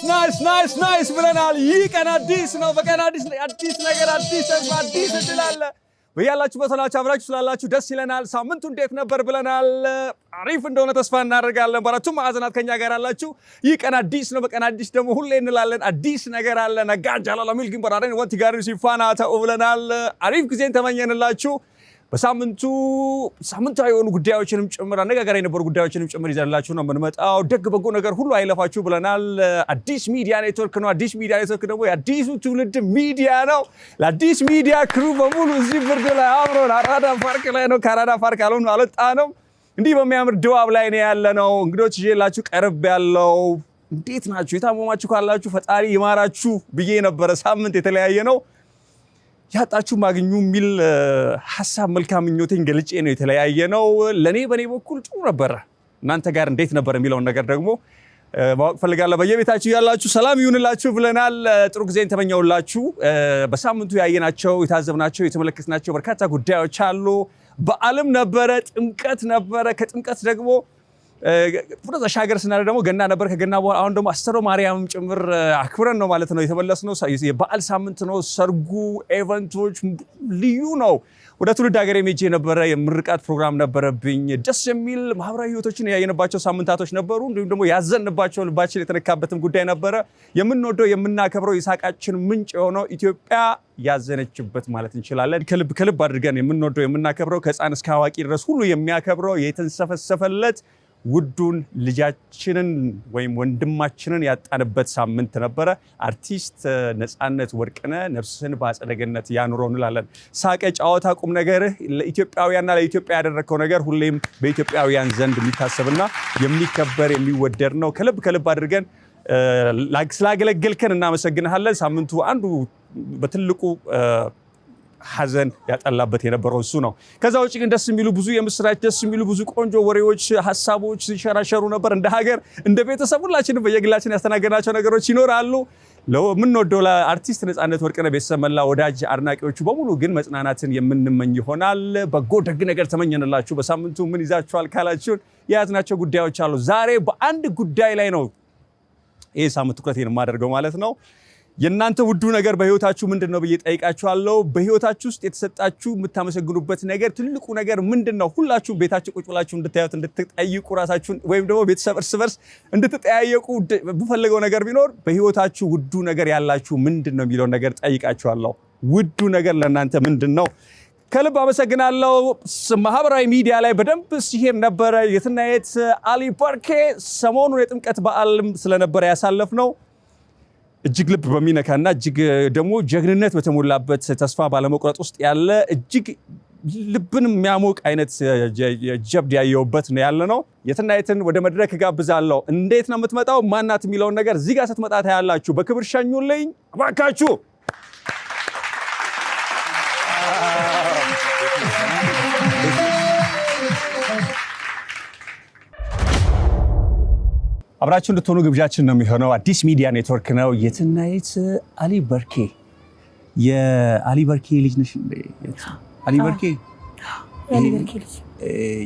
ናይስ ብለናል። ይህ ቀን አዲስ ነው። በቀን አዲስ ነገር አዲስ ተስፋ አዲስ እድል አለ። በያላችሁበት ሆናችሁ አብራችሁ ስላላችሁ ደስ ይለናል። ሳምንቱ እንዴት ነበር ብለናል። አሪፍ እንደሆነ ተስፋ እናደርጋለን። በአራቱም ማዕዘናት ከኛ ጋር አላችሁ። ይህ ቀን አዲስ ነው። በቀን አዲስ ደግሞ ሁሌ እንላለን አዲስ ነገር አለ። ነጋጅ አላላ ሚል ግን በራደን ወንቲ ጋር ሲፋና ተው ብለናል። አሪፍ ጊዜን ተመኘንላችሁ። በሳምንቱ ሳምንታዊ የሆኑ ጉዳዮችንም ጭምር አነጋጋሪ የነበሩ ጉዳዮችንም ጭምር ይዘንላችሁ ነው የምንመጣው። ደግ በጎ ነገር ሁሉ አይለፋችሁ ብለናል። አዲስ ሚዲያ ኔትወርክ ነው። አዲስ ሚዲያ ኔትወርክ ደግሞ የአዲሱ ትውልድ ሚዲያ ነው። ለአዲስ ሚዲያ ክሩ በሙሉ እዚህ ብርድ ላይ አብሮን አራዳ ፓርክ ላይ ነው። ከአራዳ ፓርክ አልወጣንም። እንዲህ በሚያምር ድባብ ላይ ነው ያለነው። እንግዶች ይዤላችሁ ቀርብ ያለው እንዴት ናችሁ? የታመማችሁ ካላችሁ ፈጣሪ ይማራችሁ ብዬ ነበረ። ሳምንት የተለያየ ነው። ያጣችሁ ማግኙ የሚል ሐሳብ መልካም ምኞቴን ገልጬ ነው የተለያየ ነው። ለኔ በኔ በኩል ጥሩ ነበር። እናንተ ጋር እንዴት ነበር የሚለውን ነገር ደግሞ ማወቅ ፈልጋለሁ። በየቤታችሁ ያላችሁ ሰላም ይሁንላችሁ ብለናል። ጥሩ ጊዜን ተመኘውላችሁ። በሳምንቱ ያየናቸው፣ የታዘብናቸው፣ የተመለከትናቸው በርካታ ጉዳዮች አሉ። በዓልም ነበረ፣ ጥምቀት ነበረ። ከጥምቀት ደግሞ ወደዛ ሻገር ስናለ ደግሞ ገና ነበር። ከገና በኋላ አሁን ደግሞ አስተሮ ማርያምም ጭምር አክብረን ነው ማለት ነው የተመለስነው። የበዓል ሳምንት ነው። ሰርጉ፣ ኤቨንቶች ልዩ ነው። ወደ ትውልድ ሀገር ሄጄ ነበረ። የምርቃት ፕሮግራም ነበረብኝ። ደስ የሚል ማህበራዊ ህይወቶችን ያየንባቸው ሳምንታቶች ነበሩ። እንዲሁም ደግሞ ያዘንባቸው ልባችን የተነካበትም ጉዳይ ነበረ። የምንወደው የምናከብረው የሳቃችን ምንጭ የሆነው ኢትዮጵያ ያዘነችበት ማለት እንችላለን። ከልብ አድርገን የምንወደው የምናከብረው ከህፃን እስከ አዋቂ ድረስ ሁሉ የሚያከብረው የተንሰፈሰፈለት ውዱን ልጃችንን ወይም ወንድማችንን ያጣንበት ሳምንት ነበረ። አርቲስት ነፃነት ወርቅነህ ነፍስህን በአጸደ ገነት ያኑረው እንላለን። ሳቀ፣ ጨዋታ፣ ቁም ነገርህ ለኢትዮጵያውያንና ለኢትዮጵያ ያደረግከው ነገር ሁሌም በኢትዮጵያውያን ዘንድ የሚታሰብና የሚከበር የሚወደድ ነው። ከልብ አድርገን ስላገለገልከን እናመሰግንሃለን። ሳምንቱ አንዱ በትልቁ ሐዘን ያጠላበት የነበረው እሱ ነው። ከዛ ውጭ ግን ደስ የሚሉ ብዙ የምስራች ደስ የሚሉ ብዙ ቆንጆ ወሬዎች፣ ሐሳቦች ሲሸራሸሩ ነበር። እንደ ሀገር እንደ ቤተሰብ ሁላችንም በየግላችን ያስተናገድናቸው ነገሮች ይኖራሉ። ለምንወደው ለአርቲስት ነፃነት ወርቅነህ ቤተሰብ፣ መላ ወዳጅ አድናቂዎቹ በሙሉ ግን መጽናናትን የምንመኝ ይሆናል። በጎ ደግ ነገር ተመኘንላችሁ። በሳምንቱ ምን ይዛችኋል ካላችሁን የያዝናቸው ጉዳዮች አሉ። ዛሬ በአንድ ጉዳይ ላይ ነው ይሄ ሳምንት ትኩረቴን የማደርገው ማለት ነው። የእናንተ ውዱ ነገር በህይወታችሁ ምንድን ነው ብዬ ጠይቃችኋለሁ። በህይወታችሁ ውስጥ የተሰጣችሁ የምታመሰግኑበት ነገር ትልቁ ነገር ምንድን ነው? ሁላችሁም ቤታችሁ ቁጭ ብላችሁ እንድታዩት እንድትጠይቁ ራሳችሁን ወይም ደግሞ ቤተሰብ እርስ በርስ እንድትጠያየቁ ብፈልገው ነገር ቢኖር በህይወታችሁ ውዱ ነገር ያላችሁ ምንድን ነው የሚለውን ነገር ጠይቃችኋለሁ። ውዱ ነገር ለእናንተ ምንድን ነው? ከልብ አመሰግናለሁ። ማህበራዊ ሚዲያ ላይ በደንብ ሲሄድ ነበረ። የትናየት አሊ በርኬ ሰሞኑን የጥምቀት በዓልም ስለነበረ ያሳለፍነው እጅግ ልብ በሚነካና እጅግ ደግሞ ጀግንነት በተሞላበት ተስፋ ባለመቁረጥ ውስጥ ያለ እጅግ ልብን የሚያሞቅ አይነት ጀብድ ያየውበት ነው ያለ ነው። የትናየትን ወደ መድረክ ጋብዛለሁ። እንዴት ነው የምትመጣው ማናት የሚለውን ነገር እዚህ ጋር ስትመጣ ታያላችሁ። በክብር ሸኙልኝ እባካችሁ። አብራችሁ እንድትሆኑ ግብዣችን ነው የሚሆነው። አዲስ ሚዲያ ኔትወርክ ነው። የትናየት አሊ በርኬ የአሊ በርኬ ልጅ ነሽ? አሊ በርኬ ልጅ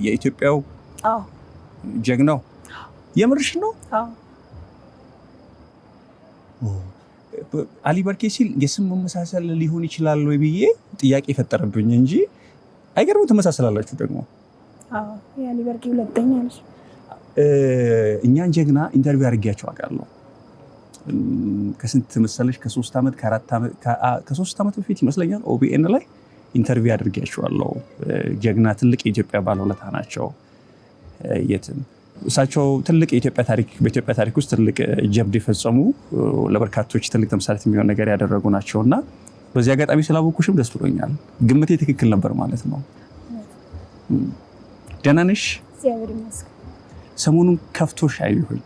የኢትዮጵያው ጀግናው የምርሽ ነው? አሊ በርኬ ሲል የስም መመሳሰል ሊሆን ይችላል ወይ ብዬ ጥያቄ ፈጠረብኝ እንጂ አይገርም። ተመሳሰላላችሁ ደግሞ። የአሊ በርኬ ሁለተኛ ነሽ። እኛን ጀግና ኢንተርቪው አድርጌያቸው አውቃለሁ። ከስንት መሰለሽ? ከ3 ዓመት በፊት ይመስለኛል ኦቢኤን ላይ ኢንተርቪው አድርጌያቸዋለሁ። ጀግና ትልቅ የኢትዮጵያ ባለውለታ ናቸው። የትም እሳቸው ትልቅ በኢትዮጵያ ታሪክ ውስጥ ትልቅ ጀብድ የፈጸሙ ለበርካቶች ትልቅ ተምሳሌት የሚሆን ነገር ያደረጉ ናቸውና በዚህ አጋጣሚ ስላወኩሽም ደስ ብሎኛል። ግምቴ ትክክል ነበር ማለት ነው። ደህና ነሽ? እግዚአብሔር ይመስገን። ሰሞኑን ከፍቶሽ አይሆን?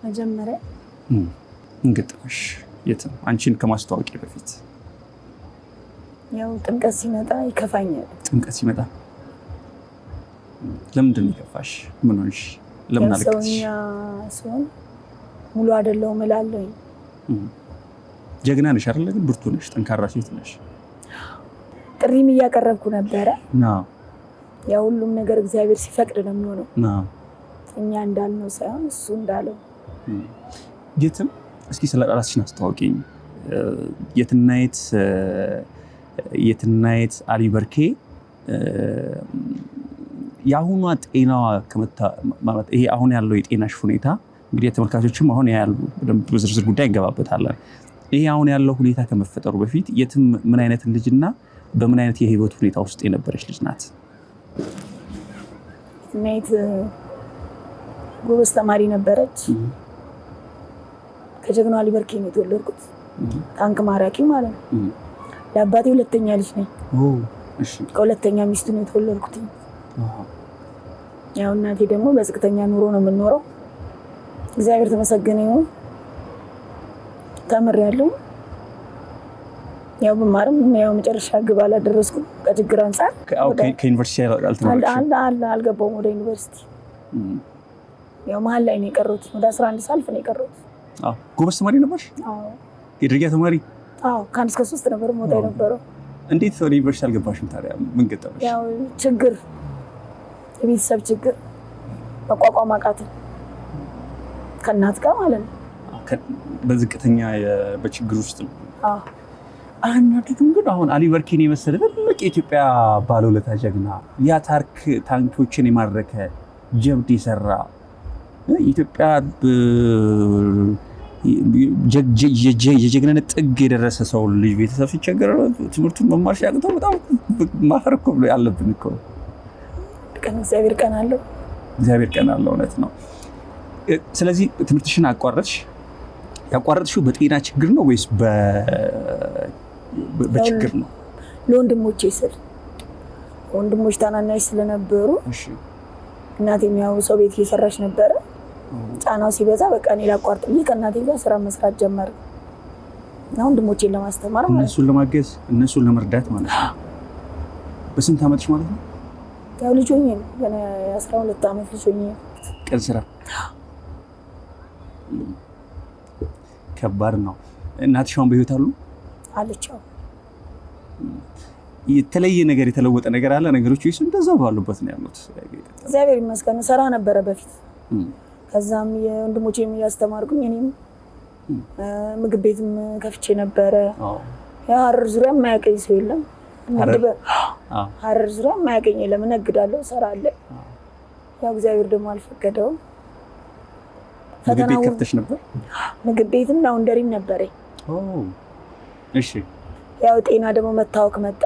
መጀመሪያ እንግጥሽ የትም አንቺን ከማስተዋወቂ በፊት ያው ጥምቀት ሲመጣ ይከፋኛል። ጥምቀት ሲመጣ ለምንድን ነው የከፋሽ? ምን ሆንሽ? ለምን አልከሽ? ሰውኛ ሲሆን ሙሉ አይደለሁም እላለሁ። ጀግና ነሽ አይደል? ግን ብርቱ ነሽ፣ ጠንካራ ሴት ነሽ። ጥሪም እያቀረብኩ ነበረ። ያ ሁሉም ነገር እግዚአብሔር ሲፈቅድ ነው የሚሆነው። እኛ እንዳልነው ሳይሆን እሱ እንዳለው። የትም እስኪ ስለ ራስሽን አስተዋውቂኝ። የትናየት አሊ በርኬ የአሁኗ ጤናዋ ማለት ይሄ አሁን ያለው የጤናሽ ሁኔታ እንግዲህ ተመልካቾችም አሁን ያያሉ፣ በደንብ በዝርዝር ጉዳይ እንገባበታለን። ይሄ አሁን ያለው ሁኔታ ከመፈጠሩ በፊት የትም ምን አይነት ልጅና በምን አይነት የህይወት ሁኔታ ውስጥ የነበረች ልጅ ናት? የትናየት ጎበዝ ተማሪ ነበረች። ከጀግናው አሊ በርኬ ነው የተወለድኩት። ታንክ ማራኪ ማለት ነው። ለአባቴ ሁለተኛ ልጅ ነኝ። ከሁለተኛ ሚስቱ ነው የተወለድኩት። ያው እናቴ ደግሞ በዝቅተኛ ኑሮ ነው የምንኖረው። እግዚአብሔር ተመሰገነ ይሁን ተምሬያለሁ። ያው ብማርም ያው መጨረሻ ግብ አላደረስኩም ከችግር አንፃር። ከዩኒቨርሲቲ አልገባሁም ወደ ዩኒቨርሲቲ። ያው መሀል ላይ ነው የቀረሁት። ወደ 11 ሳልፍ ነው የቀረሁት። ጎበዝ ተማሪ ነበርሽ? የድርጊያ ተማሪ? ከ1 እስከ 3 ነበር ሞታ የነበረው። እንዴት ወደ ዩኒቨርሲቲ አልገባሽም ታዲያ? ምን ገጠመሽ? ያው ችግር፣ የቤተሰብ ችግር መቋቋም አቃተኝ ከእናት ጋር ማለት ነው። በዝቅተኛ በችግር ውስጥ ነው። አናድዱም። ግን አሁን አሊ በርኬን የመሰለ ትልቅ የኢትዮጵያ ባለውለታ ጀግና፣ ያ ታንኮችን የማረከ ጀብድ የሰራ ኢትዮጵያ የጀግንነት ጥግ የደረሰ ሰው ልጅ ቤተሰብ ሲቸገር ትምህርቱን መማር ሲያቅተው በጣም ማፈር እኮ ያለብን እኮ። እግዚአብሔር ቀን አለው። እግዚአብሔር ቀን አለው። እውነት ነው። ስለዚህ ትምህርትሽን አቋረጥሽ። ያቋረጥሽው በጤና ችግር ነው ወይስ በችግር ነው? ለወንድሞቼ ስል ወንድሞች ታናናሽ ስለነበሩ እናቴም ያው ሰው ቤት እየሰራች ነበረ። ጫናው ሲበዛ በቃ እኔ ላቋርጥ ብዬ ከእናቴ ጋር ስራ መስራት ጀመረ። ወንድሞቼን ለማስተማር ማለት ነው። እነሱን ለማገዝ እነሱን ለመርዳት ማለት ነው። በስንት ዓመትሽ ማለት ነው? ያው ልጅ ሆኜ ነው። ገና 12 ዓመት ልጅ ሆኜ ቀን ስራ ከባድ ነው። እናትሽ አሁን በህይወት አሉ? አለች። የተለየ ነገር የተለወጠ ነገር አለ? ነገሮች ወይስ እንደዛው ባሉበት ነው ያሉት? እግዚአብሔር ይመስገን። ሰራ ነበረ በፊት። ከዛም የወንድሞቼም እያስተማርኩኝ እኔም ምግብ ቤትም ከፍቼ ነበረ። ያው ሀረር ዙሪያ የማያውቀኝ ሰው የለም። ሀረር ዙሪያ የማያውቀኝ የለም። እነግዳለሁ፣ እሰራለሁ። ያው እግዚአብሔር ደግሞ አልፈቀደውም። ምግብ ቤት ከፍተሽ ነበር? ምግብ ቤትም ላውንደሪም ነበረኝ። እሺ። ያው ጤና ደግሞ መታወክ መጣ።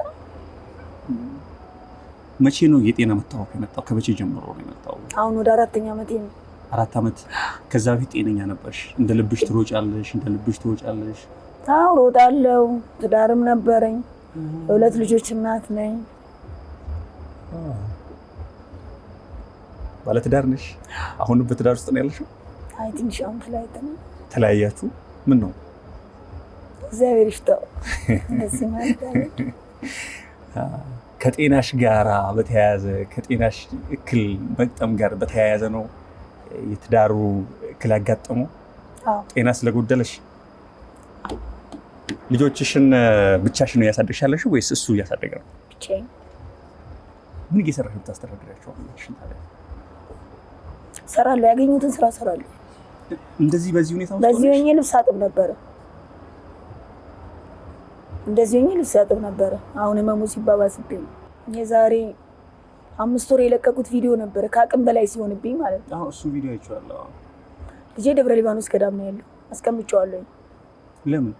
መቼ ነው የጤና መታወክ የመጣው? ከመቼ ጀምሮ ነው የመጣው? አሁን ወደ 4ኛ ዓመቴ ነው። 4 ዓመት። ከዛ በፊት ጤነኛ ነበርሽ? እንደ ልብሽ ትሮጫለሽ? አዎ ሮጣለሁ። ትዳርም ነበረኝ። የሁለት ልጆች እናት ነኝ። ባለ ትዳር ነሽ? አሁን በትዳር ውስጥ ነው ያለሽው? አይ ትንሽ አሁን ተለያይተናል። ተለያያችሁ? ምን ነው? እግዚአብሔር ይፍታው። እንደዚህ ማለት ከጤናሽ ጋራ በተያያዘ ከጤናሽ እክል መግጠም ጋር በተያያዘ ነው የትዳሩ እክል ያጋጠመው? ጤና ስለጎደለሽ? ልጆችሽን ብቻሽን ነው እያሳደግሽ ወይስ እሱ እያሳደገ ነው? ብቻዬን። ምን እየሰራሽ ብታስተዳድሪያቸው? እሰራለሁ፣ ያገኙትን ስራ እሰራለሁ። እንደዚህ በዚህ ሁኔታ ውስጥ በዚህ ሆኜ ልብስ አጥብ ነበረ። አሁን ህመሙ ሲባባስብኝ የዛሬ 5 ወር የለቀቁት ቪዲዮ ነበረ፣ ከአቅም በላይ ሲሆንብኝ ማለት ነው። እሱ ቪዲዮ አይቼዋለሁ። ልጄ ደብረ ሊባኖስ ገዳም ነው ያለው፣ አስቀምጬዋለሁ። ለምን?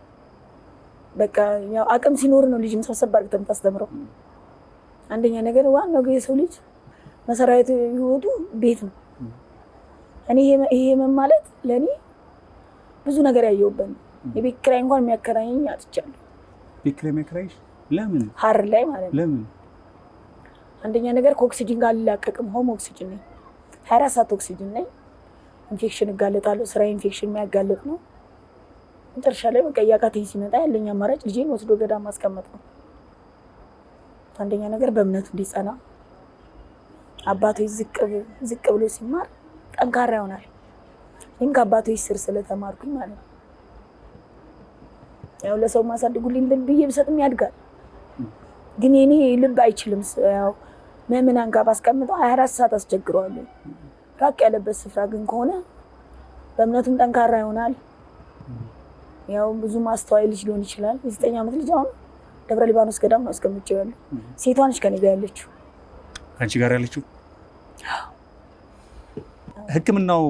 በቃ ያው አቅም ሲኖር ነው ልጅም ሰብሰብ አድርገህ የምታስተምረው። አንደኛ ነገር ዋናው የሰው ልጅ መሰረታዊ ህይወቱ ቤት ነው። እኔ ይሄ ማለት ለኔ ብዙ ነገር ያየሁበት ነው። የቤት ኪራይ እንኳን የሚያከራየኝ አጥቻለሁ። ቤት ኪራይ የሚያከራይሽ ለምን? ሀረር ላይ ማለት ነው። ለምን? አንደኛ ነገር ከኦክሲጅን ጋር አልላቀቅም። ሆም ኦክሲጅን ነኝ፣ 24 ሰዓት ኦክሲጅን ነኝ። ኢንፌክሽን እጋለጣለሁ። ስራ ኢንፌክሽን የሚያጋልጥ ነው። መጨረሻ ላይ በቃ እያቃተኝ ሲመጣ ያለኝ አማራጭ ልጄን ወስዶ ገዳም ማስቀመጥ ነው። አንደኛ ነገር በእምነቱ እንዲጸና፣ አባቶች ዝቅ ብሎ ሲማር ጠንካራ ይሆናል። ይህም ከአባቶች ስር ስለተማርኩኝ ማለት ነው። ያው ለሰው ማሳድጉልኝ ብዬ ብሰጥም ያድጋል፣ ግን የኔ ልብ አይችልም። ያው ምዕመናን ጋር ባስቀምጠው 24 ሰዓት አስቸግረዋለሁ። ራቅ ያለበት ስፍራ ግን ከሆነ በእምነቱም ጠንካራ ይሆናል፣ ያው ብዙ ማስተዋይ ልጅ ሊሆን ይችላል። የ9 ዓመት ልጅ አሁን ደብረ ሊባኖስ ገዳም ነው አስቀምጬው ያለው። ሴቷ ነች ከኔ ጋር ያለችው። ከአንቺ ጋር ያለችው? ህክምናው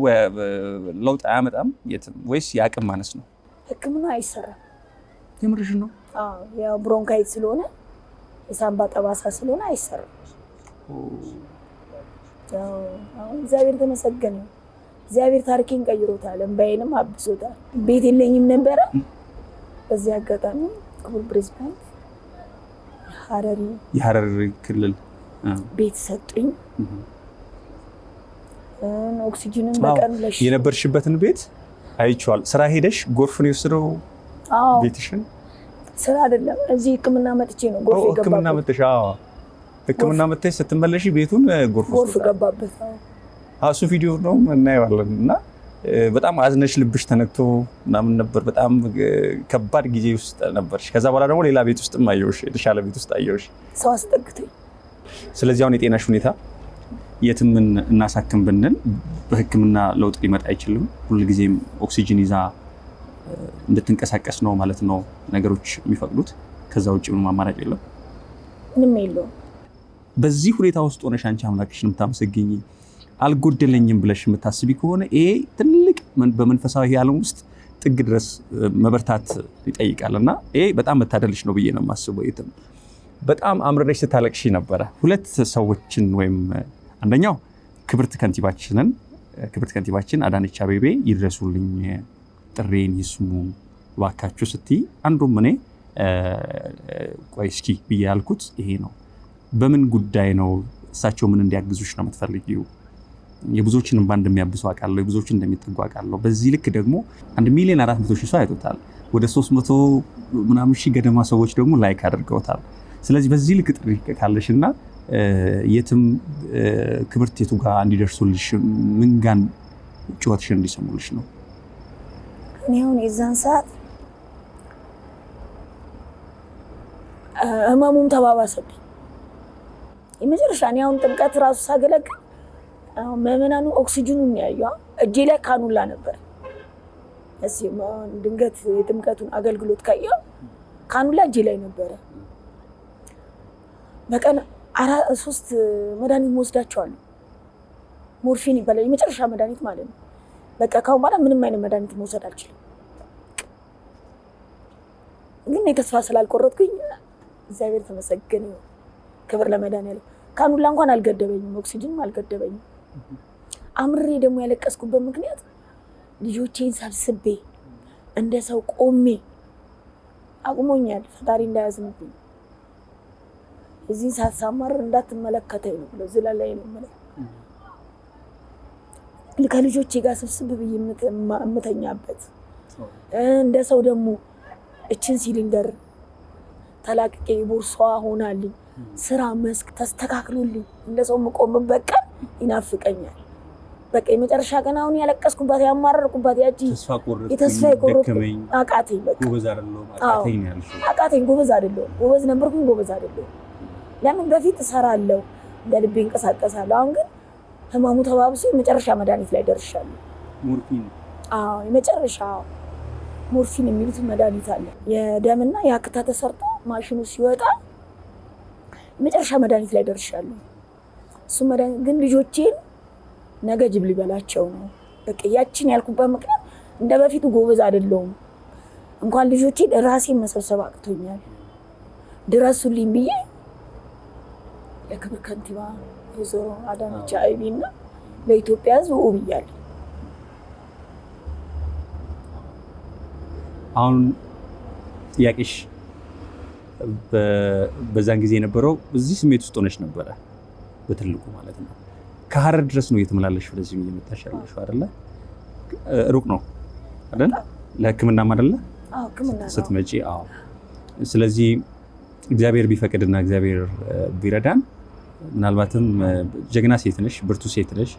ለውጥ አያመጣም የትም ወይስ የአቅም ማነስ ነው? ህክምና አይሰራም። የምርሽ ነው? አዎ ያው ብሮንካይት ስለሆነ የሳምባ ጠባሳ ስለሆነ አይሰራም። ያው እግዚአብሔር ተመሰገነ። እግዚአብሔር ታሪኬን ቀይሮታል፣ እንባዬንም አብሶታል። ቤት የለኝም ነበረ። በዚህ አጋጣሚ ክቡር ፕሬዝዳንት የሀረሪ ክልል ቤት ሰጡኝ። ኦክሲጅንን በቀን የነበርሽበትን ቤት አይቼዋለሁ። ስራ ሄደሽ ጎርፍ ነው የወሰደው ቤትሽን? ስራ አይደለም፣ እዚህ ህክምና መጥቼ ነው ጎርፍ የገባበት። ህክምና መጥተሽ? አዎ ህክምና መጥተሽ ስትመለሺ ቤቱን ጎርፍ ገባበት። እሱ ቪዲዮ ነው እናየዋለን። እና በጣም አዝነሽ ልብሽ ተነክቶ ምናምን ነበር። በጣም ከባድ ጊዜ ውስጥ ነበርሽ። ከዛ በኋላ ደግሞ ሌላ ቤት ውስጥም አየሁሽ፣ የተሻለ ቤት ውስጥ አየሁሽ፣ ሰው አስጠግቶኝ። ስለዚህ አሁን የጤናሽ ሁኔታ የትም እናሳክም ብንል በህክምና ለውጥ ሊመጣ አይችልም። ሁልጊዜም ኦክሲጅን ይዛ እንድትንቀሳቀስ ነው ማለት ነው ነገሮች የሚፈቅዱት። ከዛ ውጭ ምንም አማራጭ የለም፣ ምንም የለውም። በዚህ ሁኔታ ውስጥ ሆነሽ አንቺ አምላክሽን የምታመሰግኝ አልጎደለኝም ብለሽ የምታስቢ ከሆነ ይሄ ትልቅ በመንፈሳዊ ዓለም ውስጥ ጥግ ድረስ መበርታት ይጠይቃል። እና ይሄ በጣም መታደልሽ ነው ብዬ ነው የማስበው። የትም በጣም አምርረሽ ስታለቅሺ ነበረ። ሁለት ሰዎችን ወይም አንደኛው ክብርት ከንቲባችን አዳነች አቤቤ ይድረሱልኝ፣ ጥሬን ይስሙ እባካችሁ ስትይ፣ አንዱም እኔ ቆይ እስኪ ብዬ ያልኩት ይሄ ነው። በምን ጉዳይ ነው? እሳቸው ምን እንዲያግዙሽ ነው የምትፈልጊው? የብዙዎችን እንባ እንደሚያብሱ አውቃለሁ፣ የብዙዎችን እንደሚጠጉ አውቃለሁ። በዚህ ልክ ደግሞ 1,400,000 ሰው አይቶታል። ወደ 300 ምናምን ሺህ ገደማ ሰዎች ደግሞ ላይክ አድርገውታል። ስለዚህ በዚህ ልክ ጥሪ ካለሽና የትም ክብርት የቱ ጋር እንዲደርሱልሽ ምን ጋር ጩኸትሽን እንዲሰሙልሽ ነው? እኔ አሁን የዛን ሰዓት ህመሙም ተባባሰብኝ። የመጨረሻ እኔ አሁን ጥምቀት ራሱ ሳገለግል ምዕመናኑ ኦክሲጅኑን ያዩ እጄ ላይ ካኑላ ነበር። እዚህ ድንገት የጥምቀቱን አገልግሎት ካየሁ ካኑላ እጄ ላይ ነበረ። በቀን 3 መድኃኒት መወስዳቸዋለሁ። ሞርፊን ይባላል፣ የመጨረሻ መድኃኒት ማለት ነው። በቃ ካሁን በኋላ ምንም አይነት መድኃኒት መውሰድ አልችልም። ግን የተስፋ ስላልቆረጥኩኝ እግዚአብሔር ተመሰገነ። ክብር ለመድኃኒዓለም። ካኑላ እንኳን አልገደበኝም፣ ኦክሲጅንም አልገደበኝም። አምሬ ደግሞ ያለቀስኩበት ምክንያት ልጆቼን ሰብስቤ እንደ ሰው ቆሜ አቁሞኛል። ፈጣሪ እንዳያዝንብኝ እዚህን ሳትሳማርር እንዳትመለከተኝ ነው ብሎ ዝላላይ ነው ማለት ከልጆቼ ጋር ስብስብ ብዬ የምተኛበት እንደ ሰው ደግሞ እችን ሲሊንደር ተላቅቄ ቦርሳዋ ሆናልኝ ስራ መስክ ተስተካክሎልኝ እንደ ሰው የምቆምበት ቀን ይናፍቀኛል። በቃ የመጨረሻ ቀን አሁን ያለቀስኩባት ያማረርኩባት ያቺ የተስፋ የቆረጥኩኝ አቃተኝ። በቃ አቃተኝ። ጎበዝ አይደለሁም። ጎበዝ ነበርኩኝ፣ ጎበዝ አይደለሁም። ለምን በፊት እሰራለሁ፣ እንደ ልቤ እንቀሳቀሳለሁ። አሁን ግን ህመሙ ተባብሶ የመጨረሻ መድኃኒት ላይ ደርሻለሁ። ሞርፊን? አዎ የመጨረሻ ሞርፊን የሚሉት መድኃኒት አለ። የደምና የአክታ ተሰርቶ ማሽኑ ሲወጣ የመጨረሻ መድኃኒት ላይ ደርሻለሁ። እሱ መድኃኒት ግን ልጆቼን ነገ ጅብ ሊበላቸው ነው። በቃ ያችን ያልኩበት ምክንያት እንደ በፊቱ ጎበዝ አይደለሁም። እንኳን ልጆቼን ራሴን መሰብሰብ አቅቶኛል። ድረሱልኝ ብዬ ለክብር ከንቲባ ወይዘሮ አዳነች አቤቤና ለኢትዮጵያ ሕዝብ ብያለሁ። አሁን ጥያቄሽ በዛን ጊዜ የነበረው እዚህ ስሜት ውስጥ ሆነሽ ነበረ፣ በትልቁ ማለት ነው። ከሀረር ድረስ ነው እየተመላለሽ ወደዚህ እየመጣሽ ያለሽው አይደለ? ሩቅ ነው አይደል? ለሕክምናም አይደለ? አዎ ሕክምና ነው ስትመጪ። አዎ። ስለዚህ እግዚአብሔር ቢፈቅድና እግዚአብሔር ቢረዳን ምናልባትም ጀግና ሴት ነሽ፣ ብርቱ ሴት ነሽ።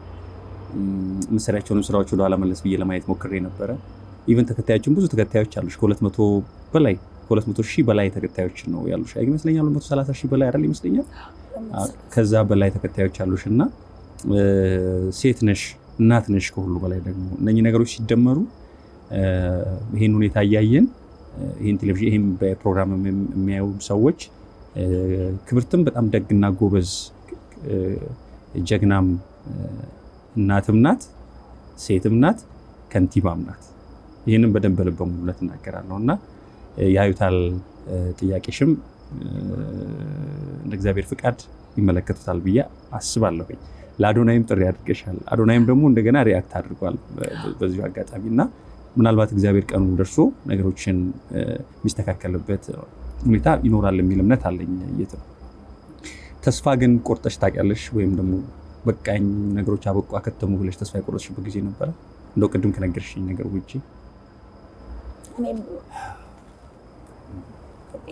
የምትሰሪያቸውን ስራዎች ወደ ኋላ መለስ ብዬ ለማየት ሞክሬ ነበረ። ኢቨን ተከታዮችን ብዙ ተከታዮች አሉሽ። ከ200 ሺህ በላይ ተከታዮች ነው ያሉሽ ይመስለኛል። 230 ሺህ በላይ አይደል ይመስለኛል። ከዛ በላይ ተከታዮች አሉሽ እና ሴት ነሽ፣ እናት ነሽ። ከሁሉ በላይ ደግሞ እነኚህ ነገሮች ሲደመሩ ይሄን ሁኔታ እያየን ይሄን ቴሌቪዥን ይሄን በፕሮግራም የሚያዩ ሰዎች ክብርትም በጣም ደግና ጎበዝ ጀግናም እናትም ናት፣ ሴትም ናት፣ ከንቲባም ናት። ይህንን በደንብ ልበ ሙሉነት እናገራለሁና ያዩታል። ጥያቄሽም እንደ እግዚአብሔር ፍቃድ ይመለከቱታል ብዬ አስባለሁ። ለአዶናይም ጥሪ አድርገሻል። አዶናይም ደግሞ እንደገና ሪአክት አድርጓል በዚሁ አጋጣሚና ምናልባት እግዚአብሔር ቀኑ ደርሶ ነገሮችን የሚስተካከልበት ሁኔታ ይኖራል የሚል እምነት አለኝ። ተስፋ ግን ቆርጠሽ ታውቂያለሽ ወይም ደግሞ በቃኝ ነገሮች አበቁ አከተሙ ብለሽ ተስፋ የቆረጥሽበት ጊዜ ነበረ? እንደው ቅድም ከነገርሽኝ ነገር ውጪ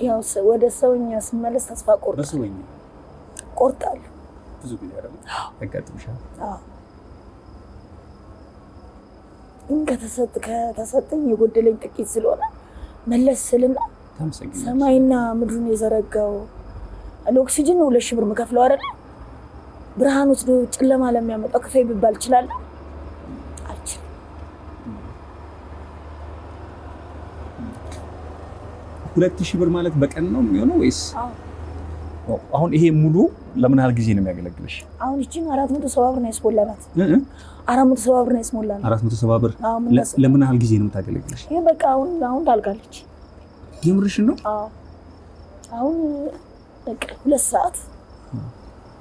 ያው ወደ ሰውኛ ስመለስ ተስፋ ቆርጣለሁ። ብዙ ጊዜ አይደል ያጋጥምሻል? ከተሰጠኝ የጎደለኝ ጥቂት ስለሆነ መለስ ስልና ሰማይና ምድሩን የዘረጋው ለኦክሲጅን 2,000 ብር የምከፍለው አይደል? ብርሃን ወስዶ ጨለማ ለሚያመጣው ክፈይ ቢባል ይችላል? አልችልም። 2,000 ብር ማለት በቀን ነው የሚሆነው ወይስ? አሁን ይሄ ሙሉ ለምን ያህል ጊዜ ነው የሚያገለግልሽ? አሁን እቺን 470 ብር ነው ያስሞላናት። 470 ብር ነው ያስሞላናት። 470 ብር ለምን ያህል ጊዜ ነው የምታገለግልሽ? ይሄ በቃ አሁን ታልቃለች። የምርሽን ነው? አሁን በቃ 2 ሰዓት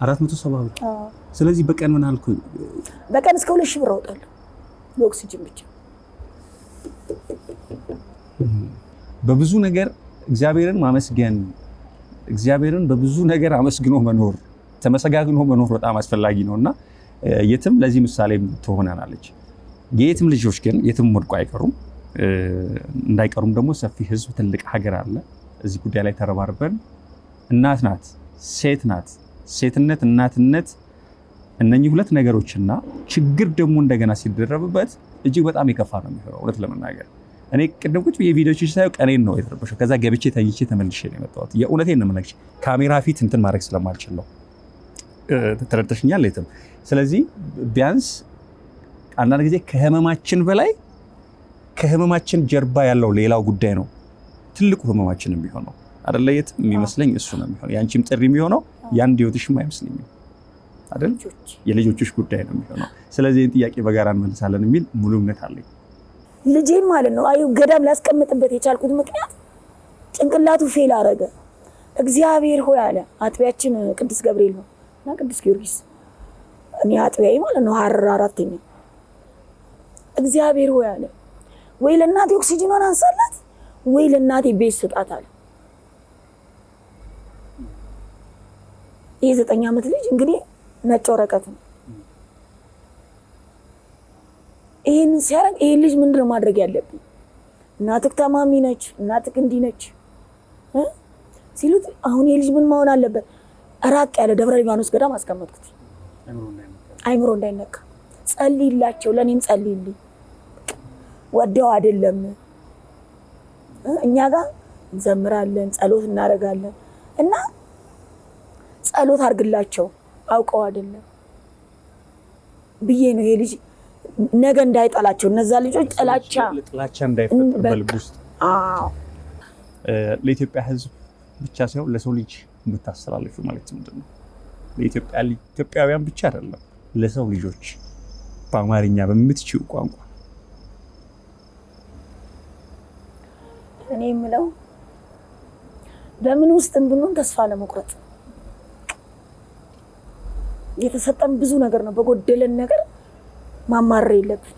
470 ብር። ስለዚህ በቀን ምን ያህል? በቀን እስከ 2,000 ብር አወጣለሁ ለኦክሲጅን ብቻ። በብዙ ነገር እግዚአብሔርን ማመስገን፣ እግዚአብሔርን በብዙ ነገር አመስግኖ መኖር፣ ተመሰጋግኖ መኖር በጣም አስፈላጊ ነውና የትም ለዚህ ምሳሌ ትሆናለች። የትም ልጆች ግን የትም ወድቆ አይቀሩም። እንዳይቀሩም ደግሞ ሰፊ ህዝብ፣ ትልቅ ሀገር አለ። እዚህ ጉዳይ ላይ ተረባርበን እናት ናት፣ ሴት ናት፣ ሴትነት፣ እናትነት እነኚህ ሁለት ነገሮችና ችግር ደግሞ እንደገና ሲደረብበት እጅግ በጣም የከፋ ነው የሚሆነው። እውነት ለመናገር እኔ ቅድም ቁጭ የቪዲዮዎች ሳይው ቀኔን ነው የተረበሸው። ከዛ ገብቼ ተኝቼ ተመልሼ ነው የመጣሁት። የእውነቴን ነው የምነግርሽ፣ ካሜራ ፊት እንትን ማድረግ ስለማልችል ነው። ተረድተሽኛል የትም። ስለዚህ ቢያንስ አንዳንድ ጊዜ ከህመማችን በላይ ከህመማችን ጀርባ ያለው ሌላው ጉዳይ ነው ትልቁ ህመማችን የሚሆነው አይደለ? የትም የሚመስለኝ እሱ ነው የሚሆነው። ያንቺም ጥሪ የሚሆነው ያንድ ህይወትሽም አይመስለኝም አይደል? የልጆችሽ ጉዳይ ነው የሚሆነው። ስለዚህ ይህን ጥያቄ በጋራ እንመልሳለን የሚል ሙሉ እምነት አለኝ። ልጄን ማለት ነው ገዳም ላስቀምጥበት የቻልኩት ምክንያት ጭንቅላቱ ፌል አረገ። እግዚአብሔር ሆይ አለ። አጥቢያችን ቅዱስ ገብርኤል ነው እና ቅዱስ ጊዮርጊስ፣ እኔ አጥቢያዬ ማለት ነው ሐረር 4ኛ። እግዚአብሔር ሆይ አለ ወይ ለእናቴ ኦክሲጅኗን አንሳላት ወይ ለእናቴ ቤት ስጣት አለ። የ9 ዓመት ልጅ እንግዲህ ነጭ ወረቀት ነው። ይሄን ሲያረግ ይሄ ልጅ ምንድነው ማድረግ ያለብኝ? እናትክ ታማሚ ነች፣ እናትክ እንዲህ ነች ሲሉት አሁን ይሄ ልጅ ምን መሆን አለበት? ራቅ ያለ ደብረ ሊባኖስ ገዳም አስቀመጥኩት። አይምሮ እንዳይነካ ጸልይላቸው፣ ለኔም ጸልይልኝ። ወደው አይደለም እኛ ጋር እንዘምራለን፣ ጸሎት እናደርጋለን እና ጸሎት አድርግላቸው አውቀው አይደለም ብዬ ነው ይሄ ልጅ ነገ እንዳይጠላቸው እነዛ ልጆች ጥላቻ እንዳይፈጠር በልብ ውስጥ ለኢትዮጵያ ሕዝብ ብቻ ሳይሆን ለሰው ልጅ የምታስተላልፉ ማለት ምንድን ነው? ለኢትዮጵያውያን ብቻ አይደለም፣ ለሰው ልጆች በአማርኛ በምትችው ቋንቋ እኔ የምለው በምን ውስጥ ብንሆን ተስፋ ለመቁረጥ የተሰጠን ብዙ ነገር ነው። በጎደለን ነገር ማማረር የለብን።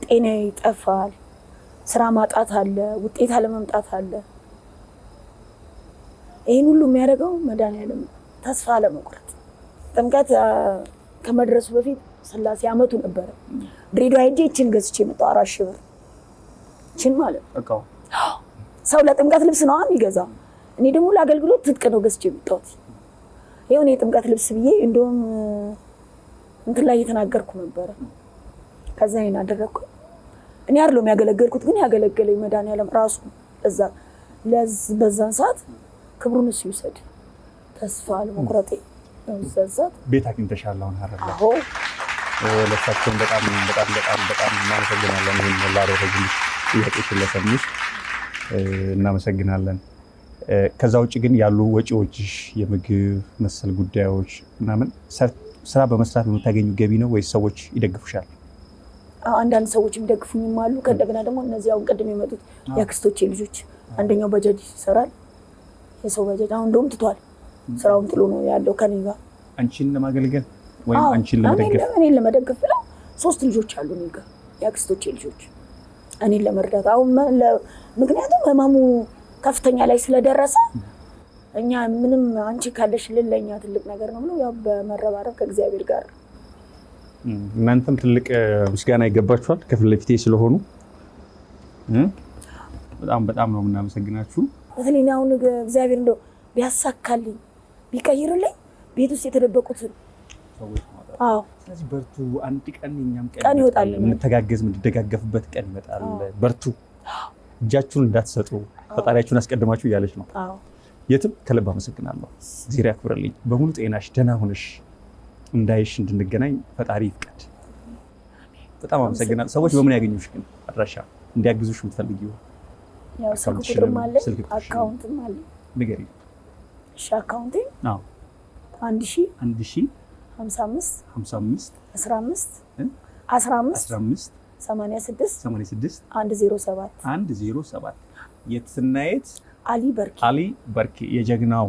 ጤና ይጠፋል፣ ስራ ማጣት አለ፣ ውጤት አለመምጣት አለ። ይህን ሁሉ የሚያደርገው መድኃኒዓለም ተስፋ ለመቁረጥ። ጥምቀት ከመድረሱ በፊት ስላሴ ዓመቱ ነበረ። ድሬዳዋ ሄጄ ይችን ገዝቼ መጣሁ። 4,000 ብር ይችን ማለት ነው። ሰው ለጥምቀት ልብስ ነው የሚገዛው። እኔ ደግሞ ለአገልግሎት ትጥቅ ነው ገዝቼ መጣሁት። ይሁን የጥምቀት ልብስ ብዬ እንደውም እንትን ላይ እየተናገርኩ ነበረ። ከዛ ይሄን አደረኩ። እኔ አይደለም ያገለገልኩት፣ ግን ያገለገለኝ መድኃኒዓለም ራሱ በዛን ሰዓት ክብሩን እሱ ይውሰድ። ተስፋ ለመቁረጤ ነው። ዘዛት ቤት አግኝተሻል አሁን አይደል? አዎ ለእሳቸውም በጣም እናመሰግናለን። ይህን ላደረጉልሽ ጥያቄዎችን ለሰሙሽ እናመሰግናለን። ከዛ ውጭ ግን ያሉ ወጪዎችሽ የምግብ መሰል ጉዳዮች ምናምን ስራ በመስራት የምታገኙ ገቢ ነው ወይስ ሰዎች ይደግፉሻል? አንዳንድ ሰዎች የሚደግፉኝም አሉ። ከእንደገና ደግሞ እነዚህ አሁን ቅድም የመጡት የአክስቶቼ ልጆች አንደኛው ባጃጅ ይሰራል፣ የሰው ባጃጅ አሁን እንደውም ትቷል፣ ስራውን ጥሎ ነው ያለው ከኔ ጋር አንቺን ለማገልገል ወይም አንቺን ለመደገፍ እኔን ለመደገፍ ብለው 3 ልጆች አሉ እኔ ጋር የአክስቶቼ ልጆች እኔን ለመርዳት አሁን ምክንያቱም ህመሙ ከፍተኛ ላይ ስለደረሰ እኛ ምንም አንቺ ካለሽ ለኛ ትልቅ ነገር ነው ብለው ያው በመረባረብ ከእግዚአብሔር ጋር እናንተም ትልቅ ምስጋና ይገባችኋል ከፊት ለፊቴ ስለሆኑ በጣም ነው የምናመሰግናችሁ። በተለይ አሁን እግዚአብሔር እንደው ቢያሳካልኝ ቢቀይርልኝ ቤት ውስጥ የተደበቁት ሰዎች ማለት አዎ። ስለዚህ በርቱ፣ አንድ ቀን እኛም ቀን ይወጣል፣ የምንተጋገዝ የምንደጋገፍበት ቀን ይመጣል። በርቱ፣ እጃችሁን እንዳትሰጡ፣ ፈጣሪያችሁን አስቀድማችሁ እያለች ነው። አዎ። የትም ከልብ አመሰግናለሁ። እግዚአብሔር ያክብርልኝ። በሙሉ ጤናሽ ደህና ሆነሽ እንዳይሽ እንድንገናኝ ፈጣሪ ይፍቀድ። በጣም አመሰግናለሁ። ሰዎች በምን ያገኙሽ ግን አድራሻ እንዲያግዙሽ የምትፈልጊው? ያው ስልክ ቁጥርም አለ፣ አካውንትም አለ። ንገሪኝ። እሺ አካውንቴ አዎ 1000 55 15 15 86 107 የትናየት አሊ በርኬ የጀግናው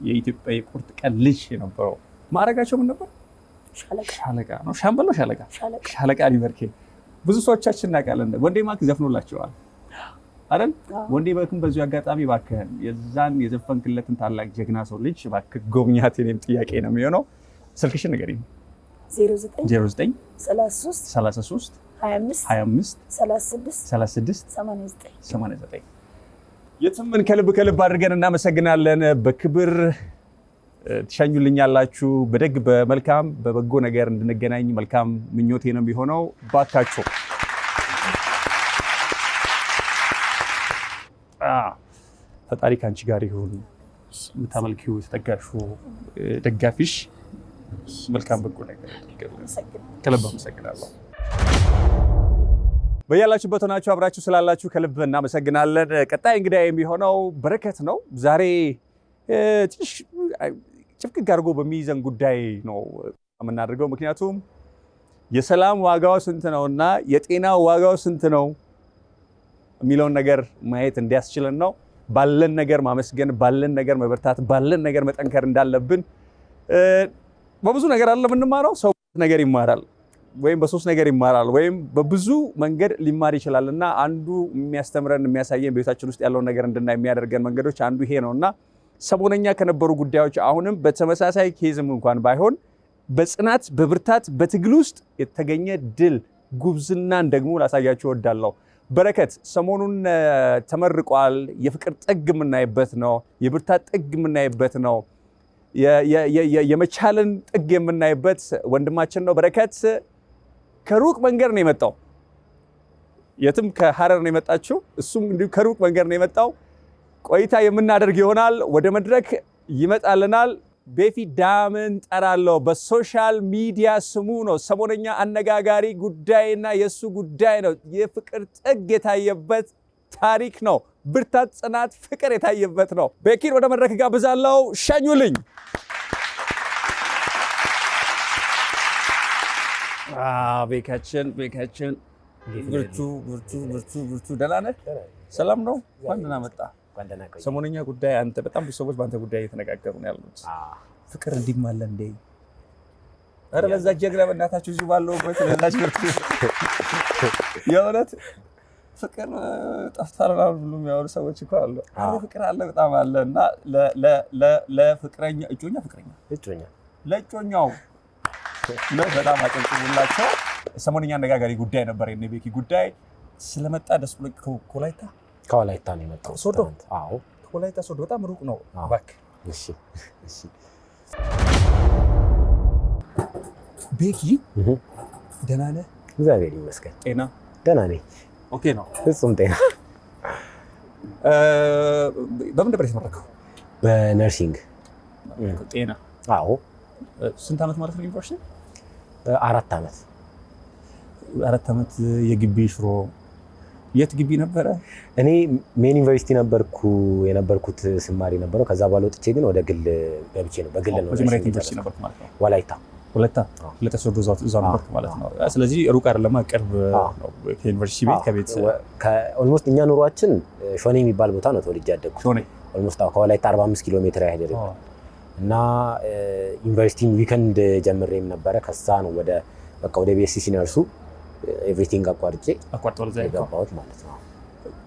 የኢትዮጵያ የቁርጥ ቀን ልጅ የነበረው ማዕረጋቸው ምን ነበር? ሻለቃ ነው። ሻምበል ነው። ሻለቃ አሊ በርኬ ብዙ ሰዎቻችን እናውቃለን። ወንዴ ማክ ዘፍኖላቸዋል አይደል? ወንዴ ማክም በዚሁ አጋጣሚ እባክህን የዛን የዘፈንክለትን ታላቅ ጀግና ሰው ልጅ እባክህ ጎብኛት። የኔም ጥያቄ ነው የሚሆነው። ስልክሽን ንገሪኝ። 09 33 25 36 89 የትምን ከልብ አድርገን እናመሰግናለን። በክብር ትሸኙልኛላችሁ። በደግ በመልካም በበጎ ነገር እንድንገናኝ መልካም ምኞቴ ነው የሚሆነው። ባካችሁ ፈጣሪ ከአንቺ ጋር ይሁን። የምታመልኪው የተጠጋሽው ደጋፊሽ መልካም በጎ ነገር ከልብ አመሰግናለሁ። በያላችሁበት ሆናችሁ አብራችሁ ስላላችሁ ከልብ እናመሰግናለን። ቀጣይ እንግዳ የሚሆነው በረከት ነው። ዛሬ ትንሽ ጭፍቅቅ አድርጎ በሚይዘን ጉዳይ ነው የምናደርገው። ምክንያቱም የሰላም ዋጋው ስንት ነው እና የጤናው ዋጋው ስንት ነው የሚለውን ነገር ማየት እንዲያስችለን ነው። ባለን ነገር ማመስገን፣ ባለን ነገር መበርታት፣ ባለን ነገር መጠንከር እንዳለብን በብዙ ነገር አለ የምንማረው። ሰው ነገር ይማራል ወይም በሶስት ነገር ይማራል ወይም በብዙ መንገድ ሊማር ይችላል እና አንዱ የሚያስተምረን የሚያሳየን ቤታችን ውስጥ ያለውን ነገር እንድናይ የሚያደርገን መንገዶች አንዱ ይሄ ነው እና ሰሞነኛ ከነበሩ ጉዳዮች አሁንም በተመሳሳይ ኬዝም እንኳን ባይሆን በጽናት በብርታት በትግል ውስጥ የተገኘ ድል ጉብዝናን ደግሞ ላሳያችሁ እወዳለሁ። በረከት ሰሞኑን ተመርቋል። የፍቅር ጥግ የምናይበት ነው። የብርታት ጥግ የምናይበት ነው። የመቻልን ጥግ የምናይበት ወንድማችን ነው። በረከት ከሩቅ መንገድ ነው የመጣው። የትም ከሐረር ነው የመጣችው፣ እሱም እንዲሁ ከሩቅ መንገድ ነው የመጣው። ቆይታ የምናደርግ ይሆናል። ወደ መድረክ ይመጣልናል። ቤፊ ዳምን ጠራለሁ። በሶሻል ሚዲያ ስሙ ነው። ሰሞነኛ አነጋጋሪ ጉዳይና የእሱ ጉዳይ ነው። የፍቅር ጥግ የታየበት ታሪክ ነው። ብርታት፣ ጽናት፣ ፍቅር የታየበት ነው። ቤኪን ወደ መድረክ ጋብዛለሁ። ሸኙልኝ። ቤካችን ብርቱ ደህና ነህ? ሰላም ነው? እንኳን ደህና መጣ። ሰሞነኛ ጉዳይ አንተ በጣም ብዙ ሰዎች በአንተ ጉዳይ እየተነጋገሩ ነው ያሉት። ፍቅር እንዲህም አለ እንዴ? ኧረ ለዛ ጀግና በእናታችሁ እዚሁ ባለሁበት ለላች ብርቱ የእውነት ፍቅር ጠፍቷል ብሎ የሚያወሩ ሰዎች እኮ አሉ። ፍቅር አለ፣ በጣም አለ እና ለፍቅረኛ ለእጮኛው በጣም አጨብጭቡላቸው። ሰሞነኛ አነጋጋሪ ጉዳይ ነበር የእነ ቤኪ ጉዳይ። ስለመጣ ደስ ብሎ ከወላይታ ነው የመጣው። ሶዶ? አዎ ከወላይታ ሶዶ በጣም ሩቅ ነው። እባክህ እሺ። ቤኪ ደህና ነህ? እግዚአብሔር ይመስገን። ጤና? ደህና ነኝ። ኦኬ ነው? ፍጹም ጤና። በምን ነበር የተመረከው? በነርሲንግ። ጤና? አዎ። ስንት ዓመት ማለት ነው ዩኒቨርሲቲ? 4 ዓመት 4 ዓመት የግቢ ሽሮ የት ግቢ ነበረ? እኔ ሜን ዩኒቨርሲቲ የነበርኩት ስማሪ ነበረው። ከዛ በኋላ ወጥቼ ግን ወደ ግል ገብቼ ነው። በግል ነው መጀመሪያ ዩኒቨርሲቲ ነበርኩ ማለት ነው። ወላይታ ሶዶ እዛው ነበርኩ ማለት ነው። ስለዚህ ሩቅ አይደለም፣ ቅርብ ነው ከዩኒቨርሲቲ ቤት ከቤት ኦልሞስት እኛ ኑሯችን ሾኔ የሚባል ቦታ ነው ተወልጄ ያደግኩት። ሾኔ ኦልሞስት ከወላይታ 45 ኪሎ ሜትር ያህል ይርቃል እና ዩኒቨርሲቲ ዊኬንድ ጀምሬም ነበረ። ከዛ ነው ወደ BSc ነርሱ ኤቭሪቲንግ አቋርጬ የገባሁት ማለት ነው።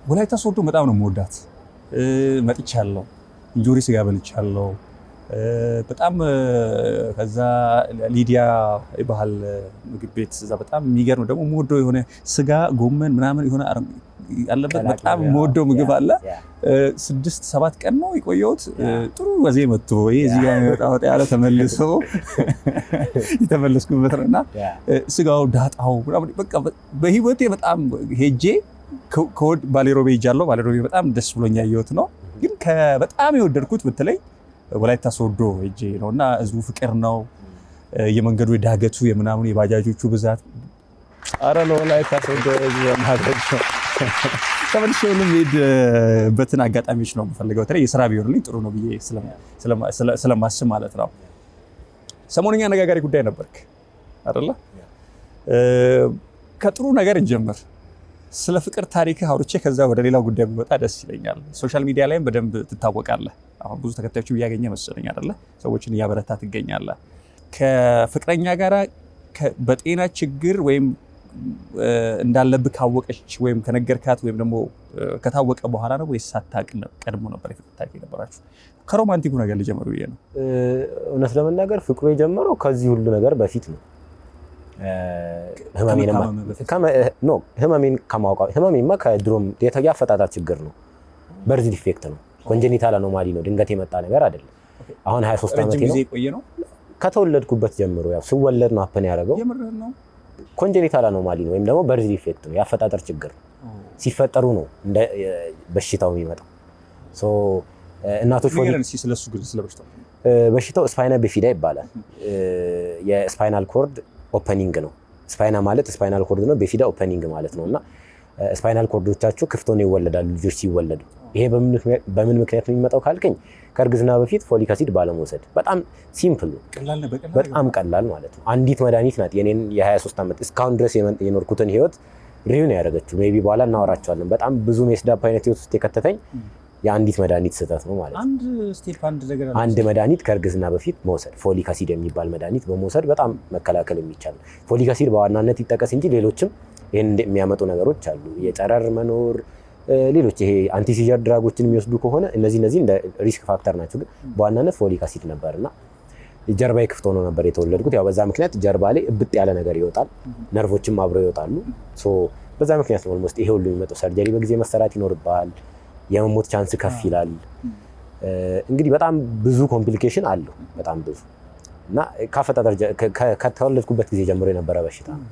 ወላይታ ሶዶ በጣም ነው የምወዳት። መጥቻለሁ፣ እንጆሪ ስጋ በልቻለሁ በጣም። ከዛ ሊዲያ የባህል ምግብ ቤት እዛ በጣም የሚገርም ደግሞ የምወደው የሆነ ስጋ ጎመን ምናምን የሆነ ያለበት በጣም የምወደው ምግብ አለ። 6-7 ቀን ነው የቆየሁት። ጥሩ ወዜ መጥቶ ይሄ እዚህ ጋር የሚወጣው ያለ ተመልሶ የተመለስኩበት ነውና ስጋው ዳጣው በቃ በህይወቴ በጣም ሄጄ ባሌሮቤ ሄጃለሁ። ባሌሮቤ በጣም ደስ ብሎኝ ያየሁት ነው። ግን በጣም የወደድኩት በተለይ ወላይታ ሶዶ ሄጄ ነውና ህዝቡ ፍቅር ነው። የመንገዱ የዳገቱ የምናምኑ የባጃጆቹ ብዛት አረ ለወላይታ ሶዶ ማገጭ ተመልሼ የምሄድበትን አጋጣሚዎች ነው የምፈልገው። በተለይ የስራ ቢሆንልኝ ጥሩ ነው ብዬ ስለማስብ ማለት ነው። ሰሞኑኛ አነጋጋሪ ጉዳይ ነበርክ አይደለ? ከጥሩ ነገር እንጀምር። ስለ ፍቅር ታሪክህ አውርቼ ከዛ ወደ ሌላው ጉዳይ ብመጣ ደስ ይለኛል። ሶሻል ሚዲያ ላይም በደንብ ትታወቃለህ። አሁን ብዙ ተከታዮች እያገኘ መሰለኝ አይደለ? ሰዎችን እያበረታ ትገኛለህ። ከፍቅረኛ ጋራ በጤና ችግር ወይም እንዳለብህ ካወቀች ወይም ከነገርካት ወይም ደግሞ ከታወቀ በኋላ ነው ወይስ ሳታውቅ ቀድሞ ነበር የፍቅር ታሪክ የነበራችሁ? ከሮማንቲኩ ነገር ልጀምሩ ብዬ ነው። እውነት ለመናገር ፍቅሩ የጀመረው ከዚህ ሁሉ ነገር በፊት ነው። ህመሜን ከማውቃ ህመሜማ ከድሮም ያፈጣጠር ችግር ነው። በርዝ ዲፌክት ነው። ኮንጀኒታል አኖማሊ ነው። ድንገት የመጣ ነገር አይደለም። አሁን 23 ዓመቴ ነው። ከተወለድኩበት ጀምሮ ያው ስወለድ ነው አፕን ያደረገው። ኮንጀኒታል አኖማሊ ነው ወይም ደግሞ በርዝ ዲፌክት ነው። ያፈጣጠር ችግር ሲፈጠሩ ነው እንደ በሽታው የሚመጣው። እናቶች በሽታው ስፓይና ቢፊዳ ይባላል። የስፓይናል ኮርድ ኦፐኒንግ ነው። ስፓይና ማለት ስፓይናል ኮርድ ነው። ቢፊዳ ኦፐኒንግ ማለት ነውና ስፓይናል ኮርዶቻቸው ክፍት ሆነው ይወለዳሉ ልጆች ሲወለዱ። ይሄ በምን ምክንያት ነው የሚመጣው ካልከኝ ከእርግዝና በፊት ፎሊክ አሲድ ባለመውሰድ። በጣም ሲምፕል ነው፣ በጣም ቀላል ማለት ነው። አንዲት መድኃኒት ናት የኔን የ23 ዓመት እስካሁን ድረስ የኖርኩትን ህይወት ሪቪው ነው ያደረገችው። ሜይ ቢ በኋላ እናወራቸዋለን። በጣም ብዙ ሜስዳፕ አይነት ህይወት ውስጥ የከተተኝ የአንዲት መድኃኒት ስህተት ነው ማለት ነው። አንድ መድኃኒት ከእርግዝና በፊት መውሰድ፣ ፎሊክ አሲድ የሚባል መድኃኒት በመውሰድ በጣም መከላከል የሚቻል ነው። ፎሊክ አሲድ በዋናነት ይጠቀስ እንጂ ሌሎችም ይህን የሚያመጡ ነገሮች አሉ። የጨረር መኖር፣ ሌሎች ይሄ አንቲሲጀር ድራጎችን የሚወስዱ ከሆነ እነዚህ እንደ ሪስክ ፋክተር ናቸው። ግን በዋናነት ፎሊክ አሲድ ነበርና ጀርባዬ ክፍት ሆኖ ነበር የተወለድኩት። ያው በዛ ምክንያት ጀርባ ላይ እብጥ ያለ ነገር ይወጣል፣ ነርቮችም አብረው ይወጣሉ። በዛ ምክንያት ነው ኦልሞስት ይሄ ሁሉ የሚመጣው። ሰርጀሪ በጊዜ መሰራት ይኖርብሃል። የመሞት ቻንስ ከፍ ይላል። እንግዲህ በጣም ብዙ ኮምፕሊኬሽን አለው፣ በጣም ብዙ እና ከተወለድኩበት ጊዜ ጀምሮ የነበረ በሽታ ነው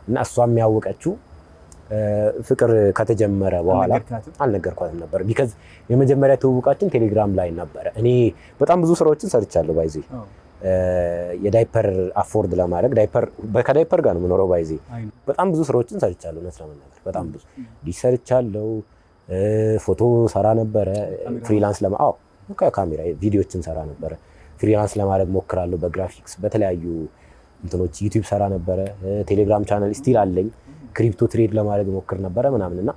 እና እሷም ያወቀችው ፍቅር ከተጀመረ በኋላ አልነገርኳትም ነበር። ቢካዝ የመጀመሪያ ትውውቃችን ቴሌግራም ላይ ነበረ። እኔ በጣም ብዙ ስራዎችን ሰርቻለሁ ባይዜ የዳይፐር አፎርድ ለማድረግ ከዳይፐር ጋር ነው የምኖረው። ባይዜ በጣም ብዙ ስራዎችን ሰርቻለሁ። እውነት ለመናገር በጣም ብዙ ሰርቻለሁ። ፎቶ ሰራ ነበረ። ፍሪላንስ ካሜራ ቪዲዮዎችን ሰራ ነበረ። ፍሪላንስ ለማድረግ ሞክራለሁ። በግራፊክስ በተለያዩ እንትኖች ዩቲዩብ ሰራ ነበረ። ቴሌግራም ቻናል ስቲል አለኝ። ክሪፕቶ ትሬድ ለማድረግ ሞክር ነበረ ምናምንና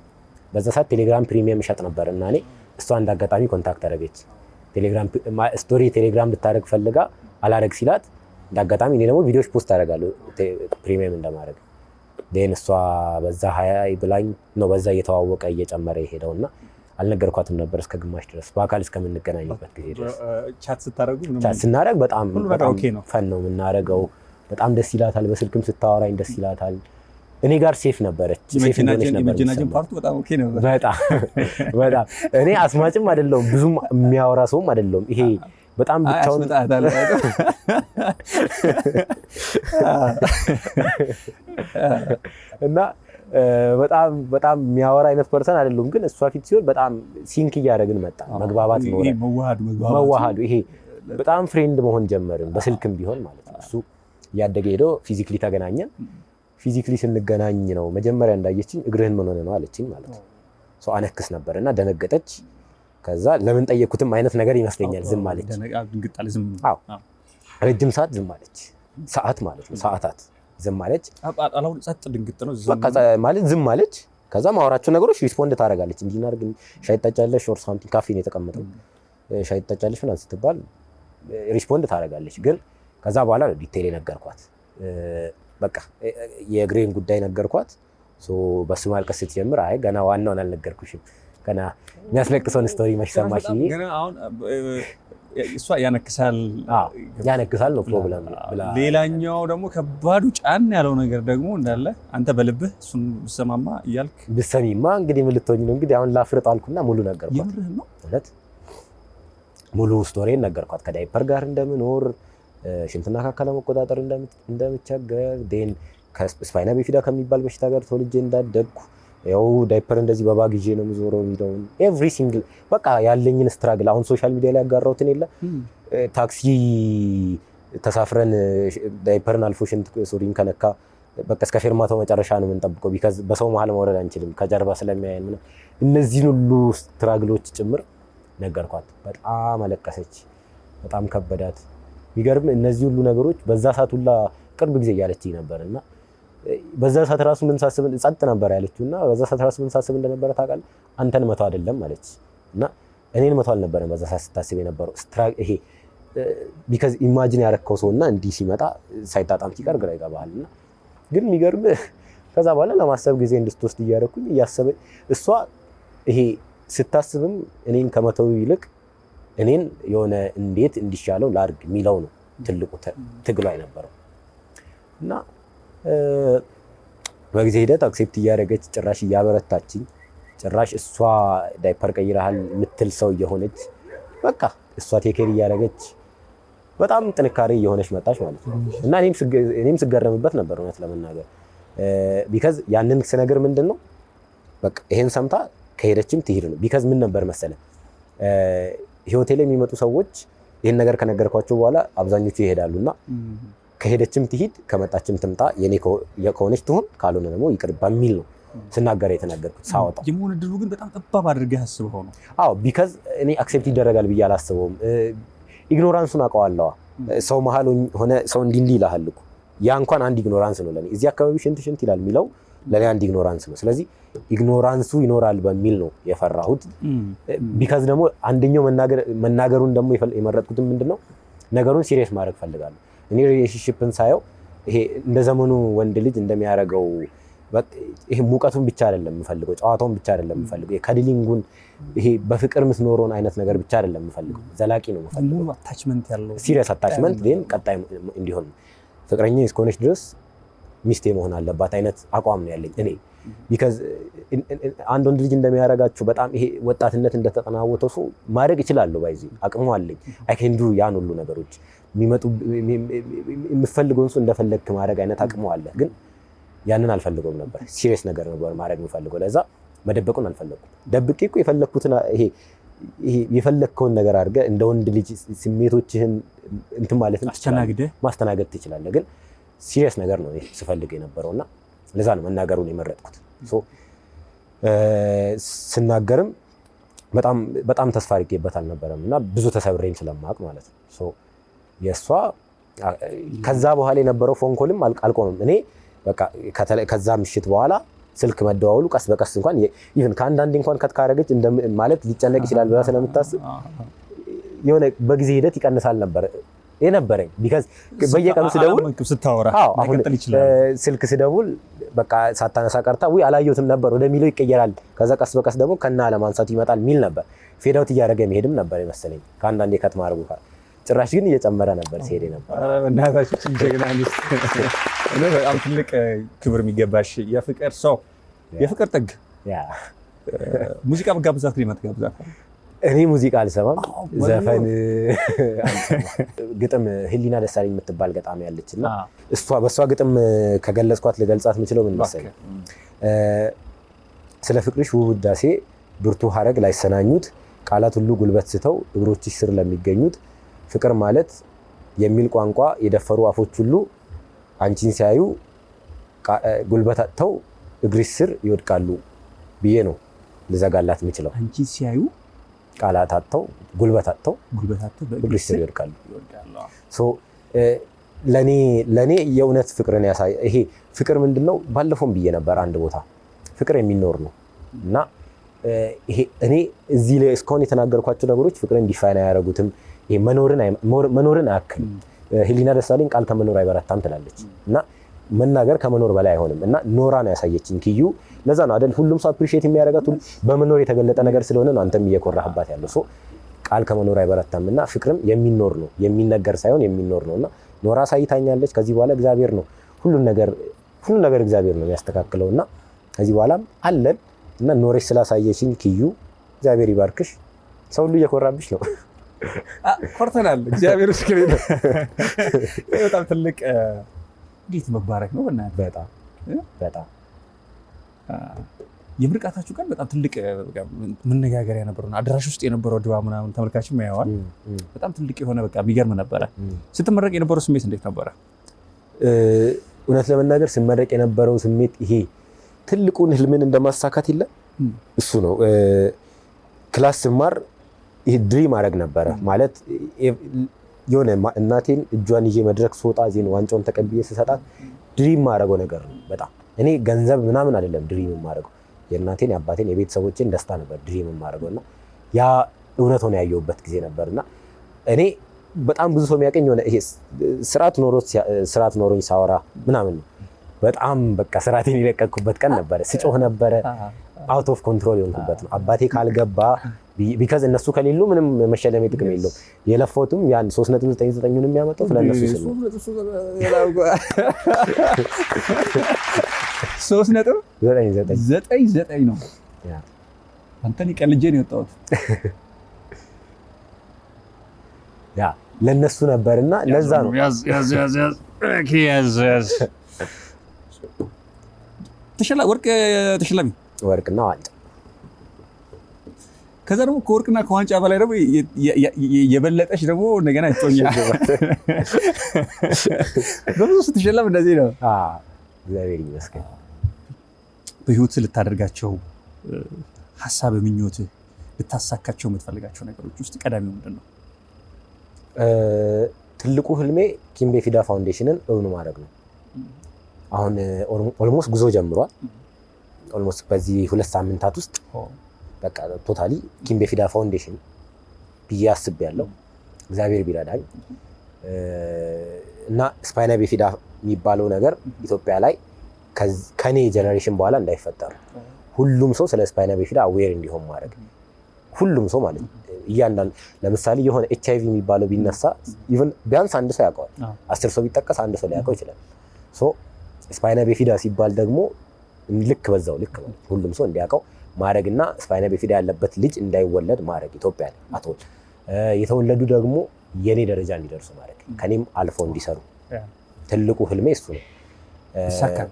በዛ ሰዓት ቴሌግራም ፕሪሚየም ይሸጥ ነበር እና እኔ እሷ እንዳጋጣሚ ኮንታክት አደረገች። ቴሌግራም ልታደርግ ፈልጋ አላደርግ ሲላት እንዳጋጣሚ እኔ ደግሞ ቪዲዮዎች ፖስት አደርጋለሁ ፕሪሚየም እንደማድረግ ደን እሷ በዛ 20 ብላኝ ነው በዛ እየተዋወቀ እየጨመረ የሄደውና አልነገርኳትም ነበር እስከ ግማሽ ድረስ በአካል እስከምንገናኝበት ጊዜ ድረስ። ቻት ስናደርግ በጣም ፈን ነው የምናደርገው። በጣም ደስ ይላታል። በስልክም ስታወራኝ ደስ ይላታል። እኔ ጋር ሴፍ ነበረች። ሴፍ እንደሆነች ነበር። ኢማጂኔሽን ፓርቱ በጣም ኦኬ ነበር። በጣም እኔ አስማጭም አይደለሁም ብዙም የሚያወራ ሰውም አይደለሁም። ይሄ በጣም ብቻውን እና በጣም የሚያወራ አይነት ፐርሰን አይደለም። ግን እሷ ፊት ሲሆን በጣም ሲንክ እያደረግን መጣ። መግባባት ነው መዋሃዱ። ይሄ በጣም ፍሬንድ መሆን ጀመርን፣ በስልክም ቢሆን ማለት ነው። እሱ ያደገ ሄዶ ፊዚክሊ ተገናኘን። ፊዚክሊ ስንገናኝ ነው መጀመሪያ እንዳየችኝ እግርህን ምን ሆነ ነው አለችኝ ማለት ነው። ሰው አነክስ ነበርና ደነገጠች። ከዛ ለምን ጠየቅኩትም አይነት ነገር ይመስለኛል ዝም አለች። አዎ ረጅም ሰዓት ዝም አለች። ሰዓት ማለት ነው ሰዓታት ዝም አለች። አላው ጸጥ ድንግጥ ነው በቃ ማለት ዝም አለች። ከዛ ማወራቸው ነገሮች ሪስፖንድ ታደርጋለች። እንዲናርግ ሻይ ጠጫለሽ ኦር ሳምቲንግ ካፌ ነው የተቀመጠው ሻይ ጠጫለሽ ምናምን ስትባል ሪስፖንድ ታደርጋለች። ግን ከዛ በኋላ ነው ዲቴይል ነገርኳት። በቃ የእግሬን ጉዳይ ነገርኳት። ሶ በሱ ማልቀስ ስትጀምር አይ ገና ዋናውን አልነገርኩሽም ገና የሚያስለቅሰውን ስቶሪ መች ሰማሽ? ግን አሁን እሷ ያነክሳል ነው ፕሮብለም ብላ ሌላኛው ደግሞ ከባዱ ጫን ያለው ነገር ደግሞ እንዳለ አንተ በልብህ እሱን ብሰማማ እያልክ ብሰሚማ እንግዲህ ምን ልትሆኝ ነው? እንግዲህ አሁን ላፍርጥ አልኩና ሙሉ ነገርኳት። የምርህን ነው? እውነት ሙሉ ስቶሪን ነገርኳት። ከዳይፐር ጋር እንደምኖር ሽንትና ካካ ለመቆጣጠር እንደምቸገር ዴን ከስፓይና ቢፊዳ ከሚባል በሽታ ጋር ተወልጄ እንዳደግኩ ያው ዳይፐር እንደዚህ በባግ ይዤ ነው የምዞረው የሚለውን ኤቭሪ ሲንግል በቃ ያለኝን ስትራግል አሁን ሶሻል ሚዲያ ላይ ያጋራሁትን የለ ታክሲ ተሳፍረን ዳይፐርን አልፎ ሽንት ሱሪን ከነካ በቃ እስከ ፌርማታው መጨረሻ ነው የምንጠብቀው ቢካዝ በሰው መሀል መውረድ አንችልም ከጀርባ ስለሚያየን ምናምን እነዚህን ሁሉ ስትራግሎች ጭምር ነገርኳት። በጣም አለቀሰች። በጣም ከበዳት። የሚገርም እነዚህ ሁሉ ነገሮች በዛ ሰዓት ሁላ ቅርብ ጊዜ እያለችኝ ነበርና በዛ ሰዓት ራሱ ምን ሳስብ ጸጥ ነበር ያለችውና በዛ ሰዓት ራሱ ምን ሳስብ እንደነበረ ታውቃለህ? አንተን መተው አይደለም አለች እና እኔን መተው አልነበረም በዛ ሰዓት ስታስብ የነበረው ይሄ ቢካዝ ኢማጂን ያረከው ሰውና እንዲህ ሲመጣ ሳይጣጣም ሲቀር ግራ ይገባልና ግን የሚገርም ከዛ በኋላ ለማሰብ ጊዜ እንድትወስድ እያደረኩኝ እያሰበኝ እሷ ይሄ ስታስብም እኔን ከመተው ይልቅ እኔን የሆነ እንዴት እንዲሻለው ላድርግ የሚለው ነው ትልቁ ትግሏ የነበረው እና በጊዜ ሂደት አክሴፕት እያደረገች ጭራሽ እያበረታችኝ ጭራሽ እሷ ዳይፐር ቀይረሃል የምትል ሰው እየሆነች በቃ እሷ ቴኬር እያደረገች በጣም ጥንካሬ እየሆነች መጣች ማለት ነው እና እኔም ስገረምበት ነበር እውነት ለመናገር ቢካዝ ያንን ስነግር ምንድን ነው በቃ ይሄን ሰምታ ከሄደችም ትሄድ ነው ቢካዝ ምን ነበር መሰለ ህይወቴ ላይ የሚመጡ ሰዎች ይሄን ነገር ከነገርኳቸው በኋላ አብዛኞቹ ይሄዳሉና ከሄደችም ትሂድ ከመጣችም ትምጣ የኔ ከሆነች ትሁን ካልሆነ ደግሞ ይቅር በሚል ነው ስናገር የተናገርኩት ሳወጣው የመሆን እድሉ ግን በጣም ጠባብ አድርገህ አስበው ነው? አዎ ቢካዝ እኔ አክሴፕት ይደረጋል ብዬ አላስበውም። ኢግኖራንሱን አውቀዋለሁ። ሰው መሀል ሆነ ሰው እንዲህ ይልሃል እኮ ያ እንኳን አንድ ኢግኖራንስ ነው ለኔ። እዚህ አካባቢ ሽንት ይላል የሚለው ለኔ አንድ ኢግኖራንስ ነው። ስለዚህ ኢግኖራንሱ ይኖራል በሚል ነው የፈራሁት። ቢካዝ ደግሞ አንደኛው መናገሩን ደግሞ የመረጥኩትም ምንድነው ነገሩን ሲሪየስ ማድረግ ፈልጋለሁ። እኔ ሪሌሽንሺፕን ሳየው ይሄ እንደ ዘመኑ ወንድ ልጅ እንደሚያደርገው ይሄ ሙቀቱን ብቻ አይደለም የምፈልገው፣ ጨዋታውን ብቻ አይደለም የምፈልገው፣ የካድሊንጉን ይሄ በፍቅር የምትኖረውን አይነት ነገር ብቻ አይደለም የምፈልገው፣ ዘላቂ ነው የምፈልገው። ሙሉ አታችመንት ያለው ሲሪየስ አታችመንት ግን ቀጣይ እንዲሆን ፍቅረኛ እስከሆነች ድረስ ሚስቴ መሆን አለባት አይነት አቋም ነው ያለኝ እኔ። ቢካዝ አንድ ወንድ ልጅ እንደሚያደርጋቸው በጣም ይሄ ወጣትነት እንደተጠናወተው ሰው ማድረግ ይችላል ባይዚ አቅሙ አለኝ። አይ ካን ዱ ያን ሁሉ ነገሮች የሚመጡ የምፈልገውን ሰው እንደፈለግክ ማድረግ አይነት አቅሙ አለ። ግን ያንን አልፈልገውም ነበር። ሲሪየስ ነገር ነበር ማድረግ የምፈልገው። ለዛ መደበቁን አልፈለኩም። ደብቄ እኮ የፈለግኩትን ይሄ የፈለግከውን ነገር አድርገህ እንደ ወንድ ልጅ ስሜቶችህን እንትን ማለትም ማስተናገድ ትችላለህ። ግን ሲሪየስ ነገር ነው ስፈልግ የነበረውና ለዛ ነው መናገሩን የመረጥኩት። ስናገርም በጣም ተስፋ አድርጌበት አልነበረም እና ብዙ ተሰብሬም ስለማቅ ማለት ነው። የእሷ ከዛ በኋላ የነበረው ፎን ኮልም አልቆምም። እኔ በቃ ከዛ ምሽት በኋላ ስልክ መደዋወሉ ቀስ በቀስ እንኳን ኢቭን ከአንዳንዴ እንኳን ከተካረገች ማለት ሊጨነቅ ይችላል ብላ ስለምታስብ የሆነ በጊዜ ሂደት ይቀንሳል ነበር የነበረኝ። ቢካዝ በየቀኑ ስደውል ስታወራ ማይቀጥል ይችላል። ስልክ ስደውል በቃ ሳታነሳ ቀርታ ወይ አላየሁትም ነበር ወደሚለው ይቀየራል። ከዛ ቀስ በቀስ ደግሞ ከና ለማንሳት ይመጣል ሚል ነበር። ፌድ አውት እያደረገ መሄድም ነበር ይመስለኝ ከአንዳንዴ ከተማርጉ ጭራሽ ግን እየጨመረ ነበር ሲሄድ ነበር። እናታችን ጀግና ነች። እኔ በጣም ትልቅ ክብር የሚገባሽ የፍቅር ሰው የፍቅር ጥግ ሙዚቃ መጋብዛት ሊመት ጋብዛት። እኔ ሙዚቃ አልሰማም፣ ዘፈን ግጥም ህሊና ደሳለኝ የምትባል ገጣሚ ያለችና በእሷ ግጥም ከገለጽኳት ልገልጻት የምችለው ምን መሰለኝ? ስለ ፍቅርሽ ውብ ውዳሴ ብርቱ ሀረግ ላይሰናኙት ቃላት ሁሉ ጉልበት ስተው እግሮችሽ ስር ለሚገኙት ፍቅር ማለት የሚል ቋንቋ የደፈሩ አፎች ሁሉ አንቺን ሲያዩ ጉልበት አጥተው እግርሽ ስር ይወድቃሉ ብዬ ነው ልዘጋላት የምችለው። አንቺን ሲያዩ ቃላት አጥተው ጉልበት አጥተው እግርሽ ስር ይወድቃሉ። ለኔ የእውነት ፍቅርን ያሳይ። ይሄ ፍቅር ምንድነው? ባለፈውም ብዬ ነበር አንድ ቦታ ፍቅር የሚኖር ነው እና ይሄ እኔ እዚህ ላይ እስካሁን የተናገርኳቸው ነገሮች ፍቅርን ዲፋይን አያደርጉትም። ይሄ መኖርን አያክልም። ህሊና ደሳለኝ ቃል ከመኖር አይበረታም ትላለች እና መናገር ከመኖር በላይ አይሆንም እና ኖራ ነው ያሳየችኝ ኪዩ። ለዛ ነው አይደል ሁሉም ሰው አፕሪሺየት የሚያደርጋት በመኖር የተገለጠ ነገር ስለሆነ ነው አንተም እየኮራህባት ያለው። ሶ ቃል ከመኖር አይበረታም እና ፍቅርም የሚኖር ነው የሚነገር ሳይሆን የሚኖር ነውና ኖራ ሳይታኛለች። ከዚህ በኋላ እግዚአብሔር ነው ሁሉ ነገር እግዚአብሔር ነው የሚያስተካክለውና ከዚህ በኋላም አለን እና ኖሬሽ ስላሳየሽኝ ኪዩ እግዚአብሔር ይባርክሽ። ሰው ሁሉ እየኮራብሽ ነው። ኮርተናል። እግዚአብሔር ይመስገን። በጣም ትልቅ እንዴት መባረክ ነው በእናትህ። በጣም የምርቃታችሁ ቀን በጣም ትልቅ መነጋገሪያ ነበር። አዳራሽ ውስጥ የነበረው ድባብ ምናምን ተመልካችም ያየዋል። በጣም ትልቅ የሆነ በቃ የሚገርም ነበረ። ስትመረቅ የነበረው ስሜት እንዴት ነበረ? እውነት ለመናገር ስመረቅ የነበረው ስሜት ይሄ ትልቁን ህልምን እንደማሳካት የለ እሱ ነው። ክላስ ስማር ይሄ ድሪም አደረግ ነበረ ማለት የሆነ እናቴን እጇን ይዤ መድረክ ስወጣ ዜን ዋንጫውን ተቀብዬ ስሰጣት ድሪም ማድረገው ነገር ነው። በጣም እኔ ገንዘብ ምናምን አይደለም ድሪም የማደርገው የእናቴን የአባቴን የቤተሰቦቼን ደስታ ነበር ድሪም የማደርገውና ያ እውነት ሆነ ያየሁበት ጊዜ ነበርና እኔ በጣም ብዙ ሰው የሚያቀኝ ሆነ ይሄ ስርዓት ኖሮኝ ሳወራ ምናምን ነው። በጣም በቃ ስርዓቴን የለቀቅኩበት ቀን ነበረ። ስጮህ ነበረ። አውት ኦፍ ኮንትሮል የሆንኩበት ነው። አባቴ ካልገባ ቢካዝ እነሱ ከሌሉ ምንም መሸለሜ ጥቅም የለውም። የለፈውትም ያን 3.99ን የሚያመጣው ስለነሱ ስለ 3.99 ነው። አንተን ይቀልጄ ነው የወጣሁት። ያ ለነሱ ነበርና ለዛ ነው ወርቅ ተሸላሚ ወርቅና ዋንጫ። ከዛ ደግሞ ከወርቅና ከዋንጫ በላይ ደግሞ የበለጠች ደግሞ እንደገና እጮኛ በብዙ ስትሸለም እንደዚህ ነው። እግዚአብሔር ይመስገን። በህይወት ልታደርጋቸው ሀሳብ ምኞት ልታሳካቸው የምትፈልጋቸው ነገሮች ውስጥ ቀዳሚው ምንድን ነው? ትልቁ ህልሜ ኪምቤ ፊዳ ፋውንዴሽንን እውን ማድረግ ነው። አሁን ኦልሞስት ጉዞ ጀምሯል። ኦልሞስት በዚህ 2 ሳምንታት ውስጥ በቃ ቶታሊ ኪምቤ ፊዳ ፋውንዴሽን ብዬ አስቤያለሁ እግዚአብሔር ቢረዳኝ እና ስፓይና ቢፊዳ የሚባለው ነገር ኢትዮጵያ ላይ ከኔ ጀነሬሽን በኋላ እንዳይፈጠር ሁሉም ሰው ስለ ስፓይና ቢፊዳ አዌር እንዲሆን ማድረግ ሁሉም ሰው ማለት እያንዳንዱ ለምሳሌ የሆነ HIV የሚባለው ቢነሳ ኢቭን ቢያንስ አንድ ሰው ያውቀዋል። 10 ሰው ቢጠቀስ አንድ ሰው ሊያውቀው ይችላል። ሶ ስፓይና ቢፊዳ ሲባል ደግሞ ልክ በዛው ልክ ማለት ሁሉም ሰው እንዲያውቀው ማድረግና ስፓይና ቢፊዳ ያለበት ልጅ እንዳይወለድ ማድረግ ኢትዮጵያ ላይ አትወል የተወለዱ ደግሞ የኔ ደረጃ እንዲደርሱ ማድረግ ከኔም አልፎ እንዲሰሩ ትልቁ ህልሜ እሱ ነው። ይሳካል።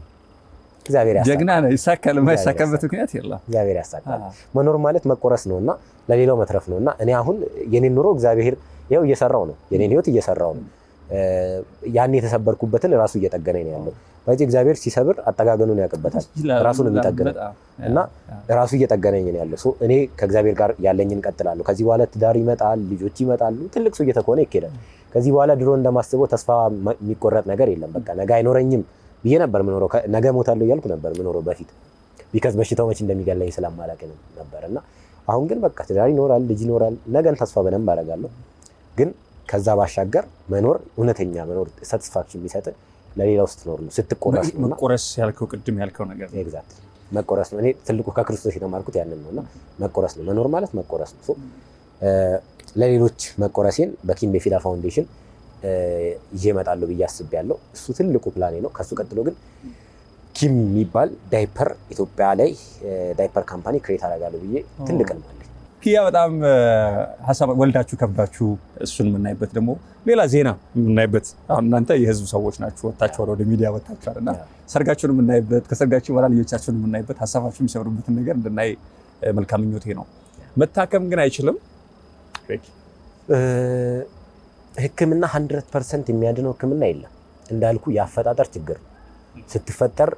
እግዚአብሔር ያሳካል። ጀግና ነው። ይሳካል። የማይሳካበት ምክንያት የለም። እግዚአብሔር ያሳካል። መኖር ማለት መቆረስ ነውና ለሌላው መትረፍ ነውና እኔ አሁን የኔን ኑሮ እግዚአብሔር ያው እየሰራው ነው። የኔን ህይወት እየሰራው ነው። ያን የተሰበርኩበትን ራሱ እየጠገነኝ ነው ያለው። ባይዚ እግዚአብሔር ሲሰብር አጠጋገኑን ያቀበታል ራሱን የሚጠገነው እና ራሱ እየጠገነኝ ነው ያለው። እኔ ከእግዚአብሔር ጋር ያለኝን ቀጥላለሁ። ከዚህ በኋላ ትዳር ይመጣል፣ ልጆች ይመጣሉ፣ ትልቅ ሰው እየተኮነ ይኬዳል። ከዚህ በኋላ ድሮ እንደማስበው ተስፋ የሚቆረጥ ነገር የለም። በቃ ነገ አይኖረኝም ብዬ ነበር ምኖረው። ነገ ሞታለሁ እያልኩ ነበር ምኖረው በፊት ቢካዝ በሽታው መች እንደሚገለኝ ስለማላውቅ ነበርና አሁን ግን በቃ ትዳር ይኖራል፣ ልጅ ይኖራል። ነገን ተስፋ በደንብ አደርጋለሁ። ግን ከዛ ባሻገር መኖር እውነተኛ መኖር ሳቲስፋክሽን የሚሰጥ ለሌላው ስትኖር ነው። ስትቆረስ ነው። መቆረስ ያልከው ቅድም ያልከው ነገር ነው። ኤግዛክት መቆረስ ነው። እኔ ትልቁ ከክርስቶስ የተማርኩት ያንን ነውና መቆረስ ነው። መኖር ማለት መቆረስ ነው። ለሌሎች መቆረሴን በኪምቤ ፊዳ ፋውንዴሽን ይዤ እመጣለሁ ብዬ አስቤያለሁ። እሱ ትልቁ ፕላኔ ነው። ከሱ ቀጥሎ ግን ኪም የሚባል ዳይፐር ኢትዮጵያ ላይ ዳይፐር ካምፓኒ ክሬት አደርጋለሁ ብዬ ትልቅ ነው ማለት ኪያ። በጣም ሀሳብ ወልዳችሁ ከብዳችሁ እሱን የምናይበት ደግሞ ሌላ ዜና የምናይበት አሁን እናንተ የህዝብ ሰዎች ናችሁ፣ ወጣችኋል፣ ወደ ሚዲያ ወጣችኋል እና ሰርጋችሁን የምናይበት ከሰርጋችሁ በኋላ ልጆቻችሁን የምናይበት ሀሳባችሁ የሚሰብሩበትን ነገር እንድናይ መልካም ምኞቴ ነው። መታከም ግን አይችልም። ሕክምና 100% የሚያድነው ሕክምና የለም። እንዳልኩ ያፈጣጠር ችግር ስትፈጠር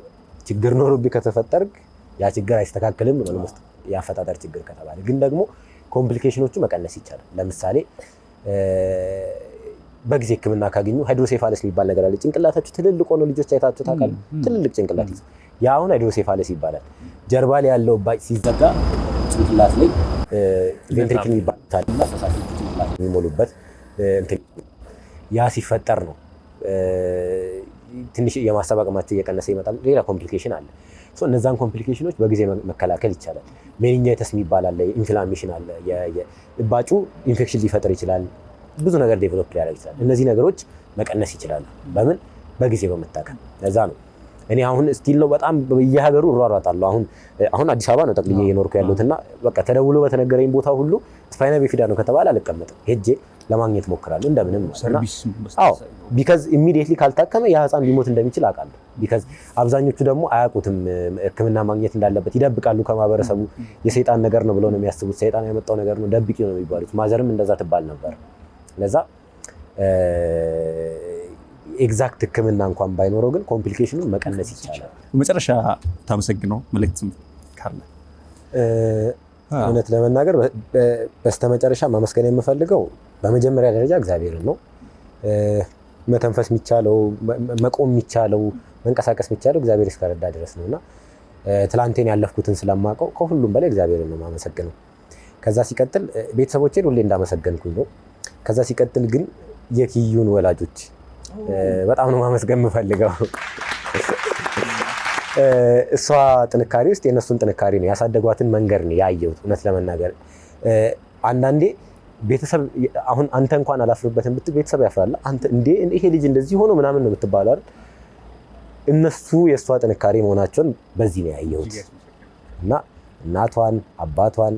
ችግር ኖሮብህ ከተፈጠርክ ያ ችግር አይስተካከልም ነው ያፈጣጠር ችግር ከተባለ ግን ደግሞ ኮምፕሊኬሽኖቹ መቀነስ ይቻላል ለምሳሌ በጊዜ ህክምና ካገኙ ሃይድሮሴፋለስ የሚባል ነገር አለ ጭንቅላታችሁ ትልልቅ ሆኖ ልጆች አይታችሁ ታውቃሉ ትልልቅ ጭንቅላት ይዘው ያ አሁን ሃይድሮሴፋለስ ይባላል ጀርባ ላይ ያለው ባጭ ሲዘጋ ጭንቅላት ላይ ቬንትሪክል የሚባል ታዲያ ፈሳሽ ጭንቅላት የሚሞሉበት እንትን ያ ሲፈጠር ነው ትንሽ የማሰብ አቅማቸው እየቀነሰ ይመጣል ሌላ ኮምፕሊኬሽን አለ ሶ እነዛን ኮምፕሊኬሽኖች በጊዜ መከላከል ይቻላል ሜኒንጃይተስ የሚባል አለ ኢንፍላሜሽን አለ ባጩ ኢንፌክሽን ሊፈጥር ይችላል ብዙ ነገር ዴቨሎፕ ሊያደርግ ይችላል እነዚህ ነገሮች መቀነስ ይችላል በምን በጊዜ በመታከም ለዛ ነው እኔ አሁን ስቲል ነው በጣም በየሀገሩ እሯሯጣለሁ አሁን አዲስ አበባ ነው ጠቅልዬ እየኖርኩ ያለሁትና በቃ ተደውሎ በተነገረኝ ቦታ ሁሉ ስፓይና ቢፊዳ ነው ከተባለ አልቀመጥም ሄጄ ለማግኘት ሞክራለሁ እንደምንም ሰርቪስ አዎ ቢካዝ ኢሚዲየትሊ ካልታከመ ያ ህፃን ሊሞት እንደሚችል አውቃለሁ ቢካዝ አብዛኞቹ ደግሞ አያውቁትም ህክምና ማግኘት እንዳለበት ይደብቃሉ ከማህበረሰቡ የሰይጣን ነገር ነው ብለው ነው የሚያስቡት ሰይጣን ያመጣው ነገር ነው ደብቂ ነው የሚባሉት ማዘርም እንደዛ ትባል ነበር ለዛ ኤግዛክት ህክምና እንኳን ባይኖረው ግን ኮምፕሊኬሽኑን መቀነስ ይቻላል በመጨረሻ ታመሰግነው መልእክትም ካለ እውነት ለመናገር በስተመጨረሻ ማመስገን የምፈልገው በመጀመሪያ ደረጃ እግዚአብሔርን ነው መተንፈስ የሚቻለው መቆም የሚቻለው መንቀሳቀስ የሚቻለው እግዚአብሔር እስከረዳ ድረስ ነውና ትላንቴን ያለፍኩትን ስለማውቀው ከሁሉም በላይ እግዚአብሔርን ነው ማመሰግነው ከዛ ሲቀጥል ቤተሰቦቼን ሁሌ እንዳመሰገንኩኝ ነው ከዛ ሲቀጥል ግን የኪዩን ወላጆች በጣም ነው ማመስገን የምፈልገው እሷ ጥንካሬ ውስጥ የነሱን ጥንካሬ ነው ያሳደጓትን መንገድ ነው ያየሁት እውነት ለመናገር አንዳንዴ ቤተሰብ አሁን አንተ እንኳን አላፍርበትም ብትል ቤተሰብ ያፍራል አንተ እንዴ ይሄ ልጅ እንደዚህ ሆኖ ምናምን ነው ብትባል አይደል እነሱ የሷ ጥንካሬ መሆናቸውን በዚህ ነው ያየሁት እና እናቷን አባቷን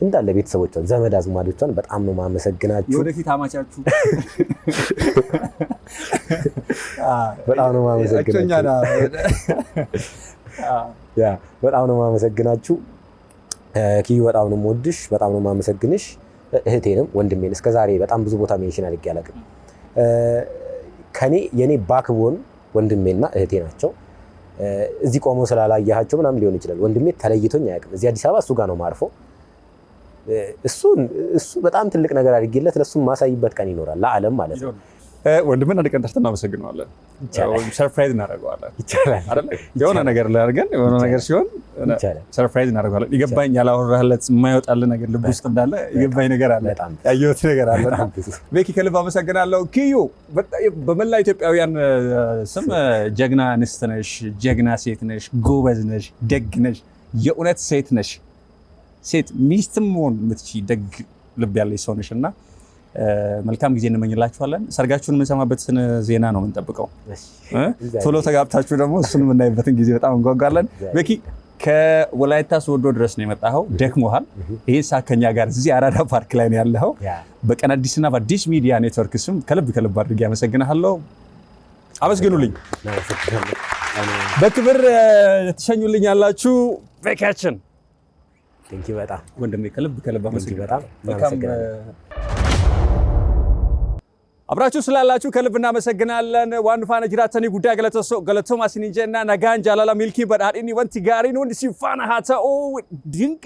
እንዳለ ቤተሰቦቿን ዘመድ አዝማዶቿን በጣም ነው ማመሰግናችሁ ወደፊት አማቻችሁ በጣም ነው ማመሰግናችሁ ያ በጣም ነው ማመሰግናችሁ ኪዩ በጣም ነው የምወድሽ በጣም ነው ማመሰግንሽ እህቴንም ወንድሜን እስከዛሬ በጣም ብዙ ቦታ ሜንሽን አድርጌ አላውቅም ከኔ የኔ ባክቦን ወንድሜና እህቴ ናቸው እዚህ ቆመው ስላላያቸው ምናምን ሊሆን ይችላል ወንድሜ ተለይቶኝ አያውቅም እዚህ አዲስ አበባ እሱ ጋር ነው ማርፎ እሱ በጣም ትልቅ ነገር አድርጌለት ለሱም ማሳይበት ቀን ይኖራል ለዓለም ማለት ነው ወንድምን አንድ ቀን ጠርተን እናመሰግነዋለን ሰርፕራይዝ እናደርገዋለን ይቻላል አይደል የሆነ ነገር ላይ አድርገን የሆነ ነገር ሲሆን ሰርፕራይዝ እናደርገዋለን ይገባኝ ያላወራህለት የማይወጣልህ ነገር ልብ ውስጥ እንዳለ ይገባኝ ነገር አለ ያየሁት ነገር አለ ቤኪ ከልብ አመሰግናለሁ ኪዩ በመላ ኢትዮጵያውያን ስም ጀግና እንስት ነሽ ጀግና ሴት ነሽ ጎበዝ ነሽ ደግ ነሽ የእውነት ሴት ነሽ ሴት ሚስትም ሆን ምትቺ ደግ ልብ ያለሽ ሰው ነሽና መልካም ጊዜ እንመኝላችኋለን ሰርጋችሁን የምንሰማበትን ዜና ነው የምንጠብቀው ቶሎ ተጋብታችሁ ደግሞ እሱን የምናይበትን ጊዜ በጣም እንጓጓለን ቤኪ ከወላይታ ሶዶ ድረስ ነው የመጣኸው ደክሞሃል ይሄ ሳከኛ ጋር እዚህ አራዳ ፓርክ ላይ ነው ያለኸው በቀን አዲስና በአዲስ ሚዲያ ኔትወርክ ስም ከልብ አድርጌ አመሰግናለሁ አመስግኑልኝ በክብር ተሸኙልኝ ያላችሁ ቤካችን ቴንኪ በጣም ወንድሜ ከልብ አመሰግናለሁ አብራችሁ ስላላችሁ ከልብ እናመሰግናለን ዋንፋነ ጅራተኒ ጉዳይ ገለተማ ሲንጀና ነጋን ጃላላ ሚልኪ በዳዲኒ ወንቲ ጋሪን ወንዲ ሲፋና ሃታኦ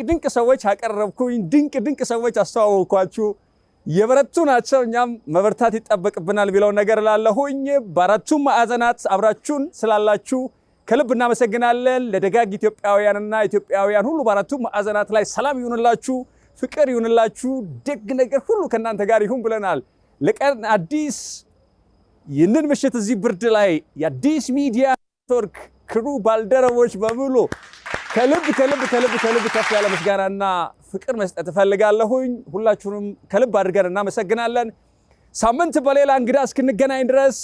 ድንቅ ሰዎች አቀረብኩኝ ድንቅ ሰዎች አስተዋወቅኳችሁ የበረቱ ናቸው እኛም መበርታት ይጠበቅብናል ቢለው ነገር ላለሁኝ በአራቱም ማዕዘናት አብራችሁን ስላላችሁ ከልብ እናመሰግናለን ለደጋግ ኢትዮጵያውያን ሁሉ በአራቱም ማዕዘናት ላይ ሰላም ይሁንላችሁ ፍቅር ይሁንላችሁ ደግ ነገር ሁሉ ከናንተ ጋር ይሁን ብለናል ለቀን አዲስ ይህንን ምሽት እዚህ ብርድ ላይ የአዲስ ሚዲያ ኔትወርክ ክሩ ባልደረቦች በሙሉ ከልብ ከፍ ያለ ምስጋናና ፍቅር መስጠት እፈልጋለሁኝ ሁላችሁንም ከልብ አድርገን እናመሰግናለን ሳምንት በሌላ እንግዳ እስክንገናኝ ድረስ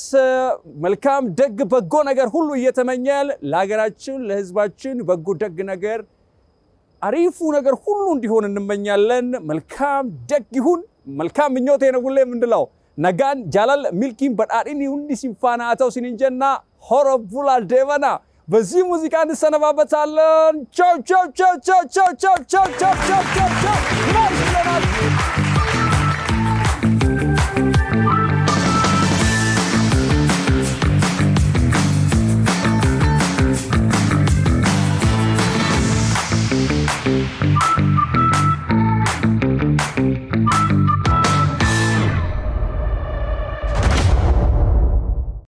መልካም ደግ በጎ ነገር ሁሉ እየተመኘን ለሀገራችን ለህዝባችን በጎ ደግ ነገር አሪፉ ነገር ሁሉ እንዲሆን እንመኛለን መልካም ደግ ይሁን መልካም ምኞቴ ነው ሁሌም እንድለው ነጋን ጃላል ሚልኪን በዳዲኒ ሁንዲ ሲፋና አተው ሲንጀና ሆሮቡላ ዴቫና በዚህ ሙዚቃ እንሰነባበታለን ቻው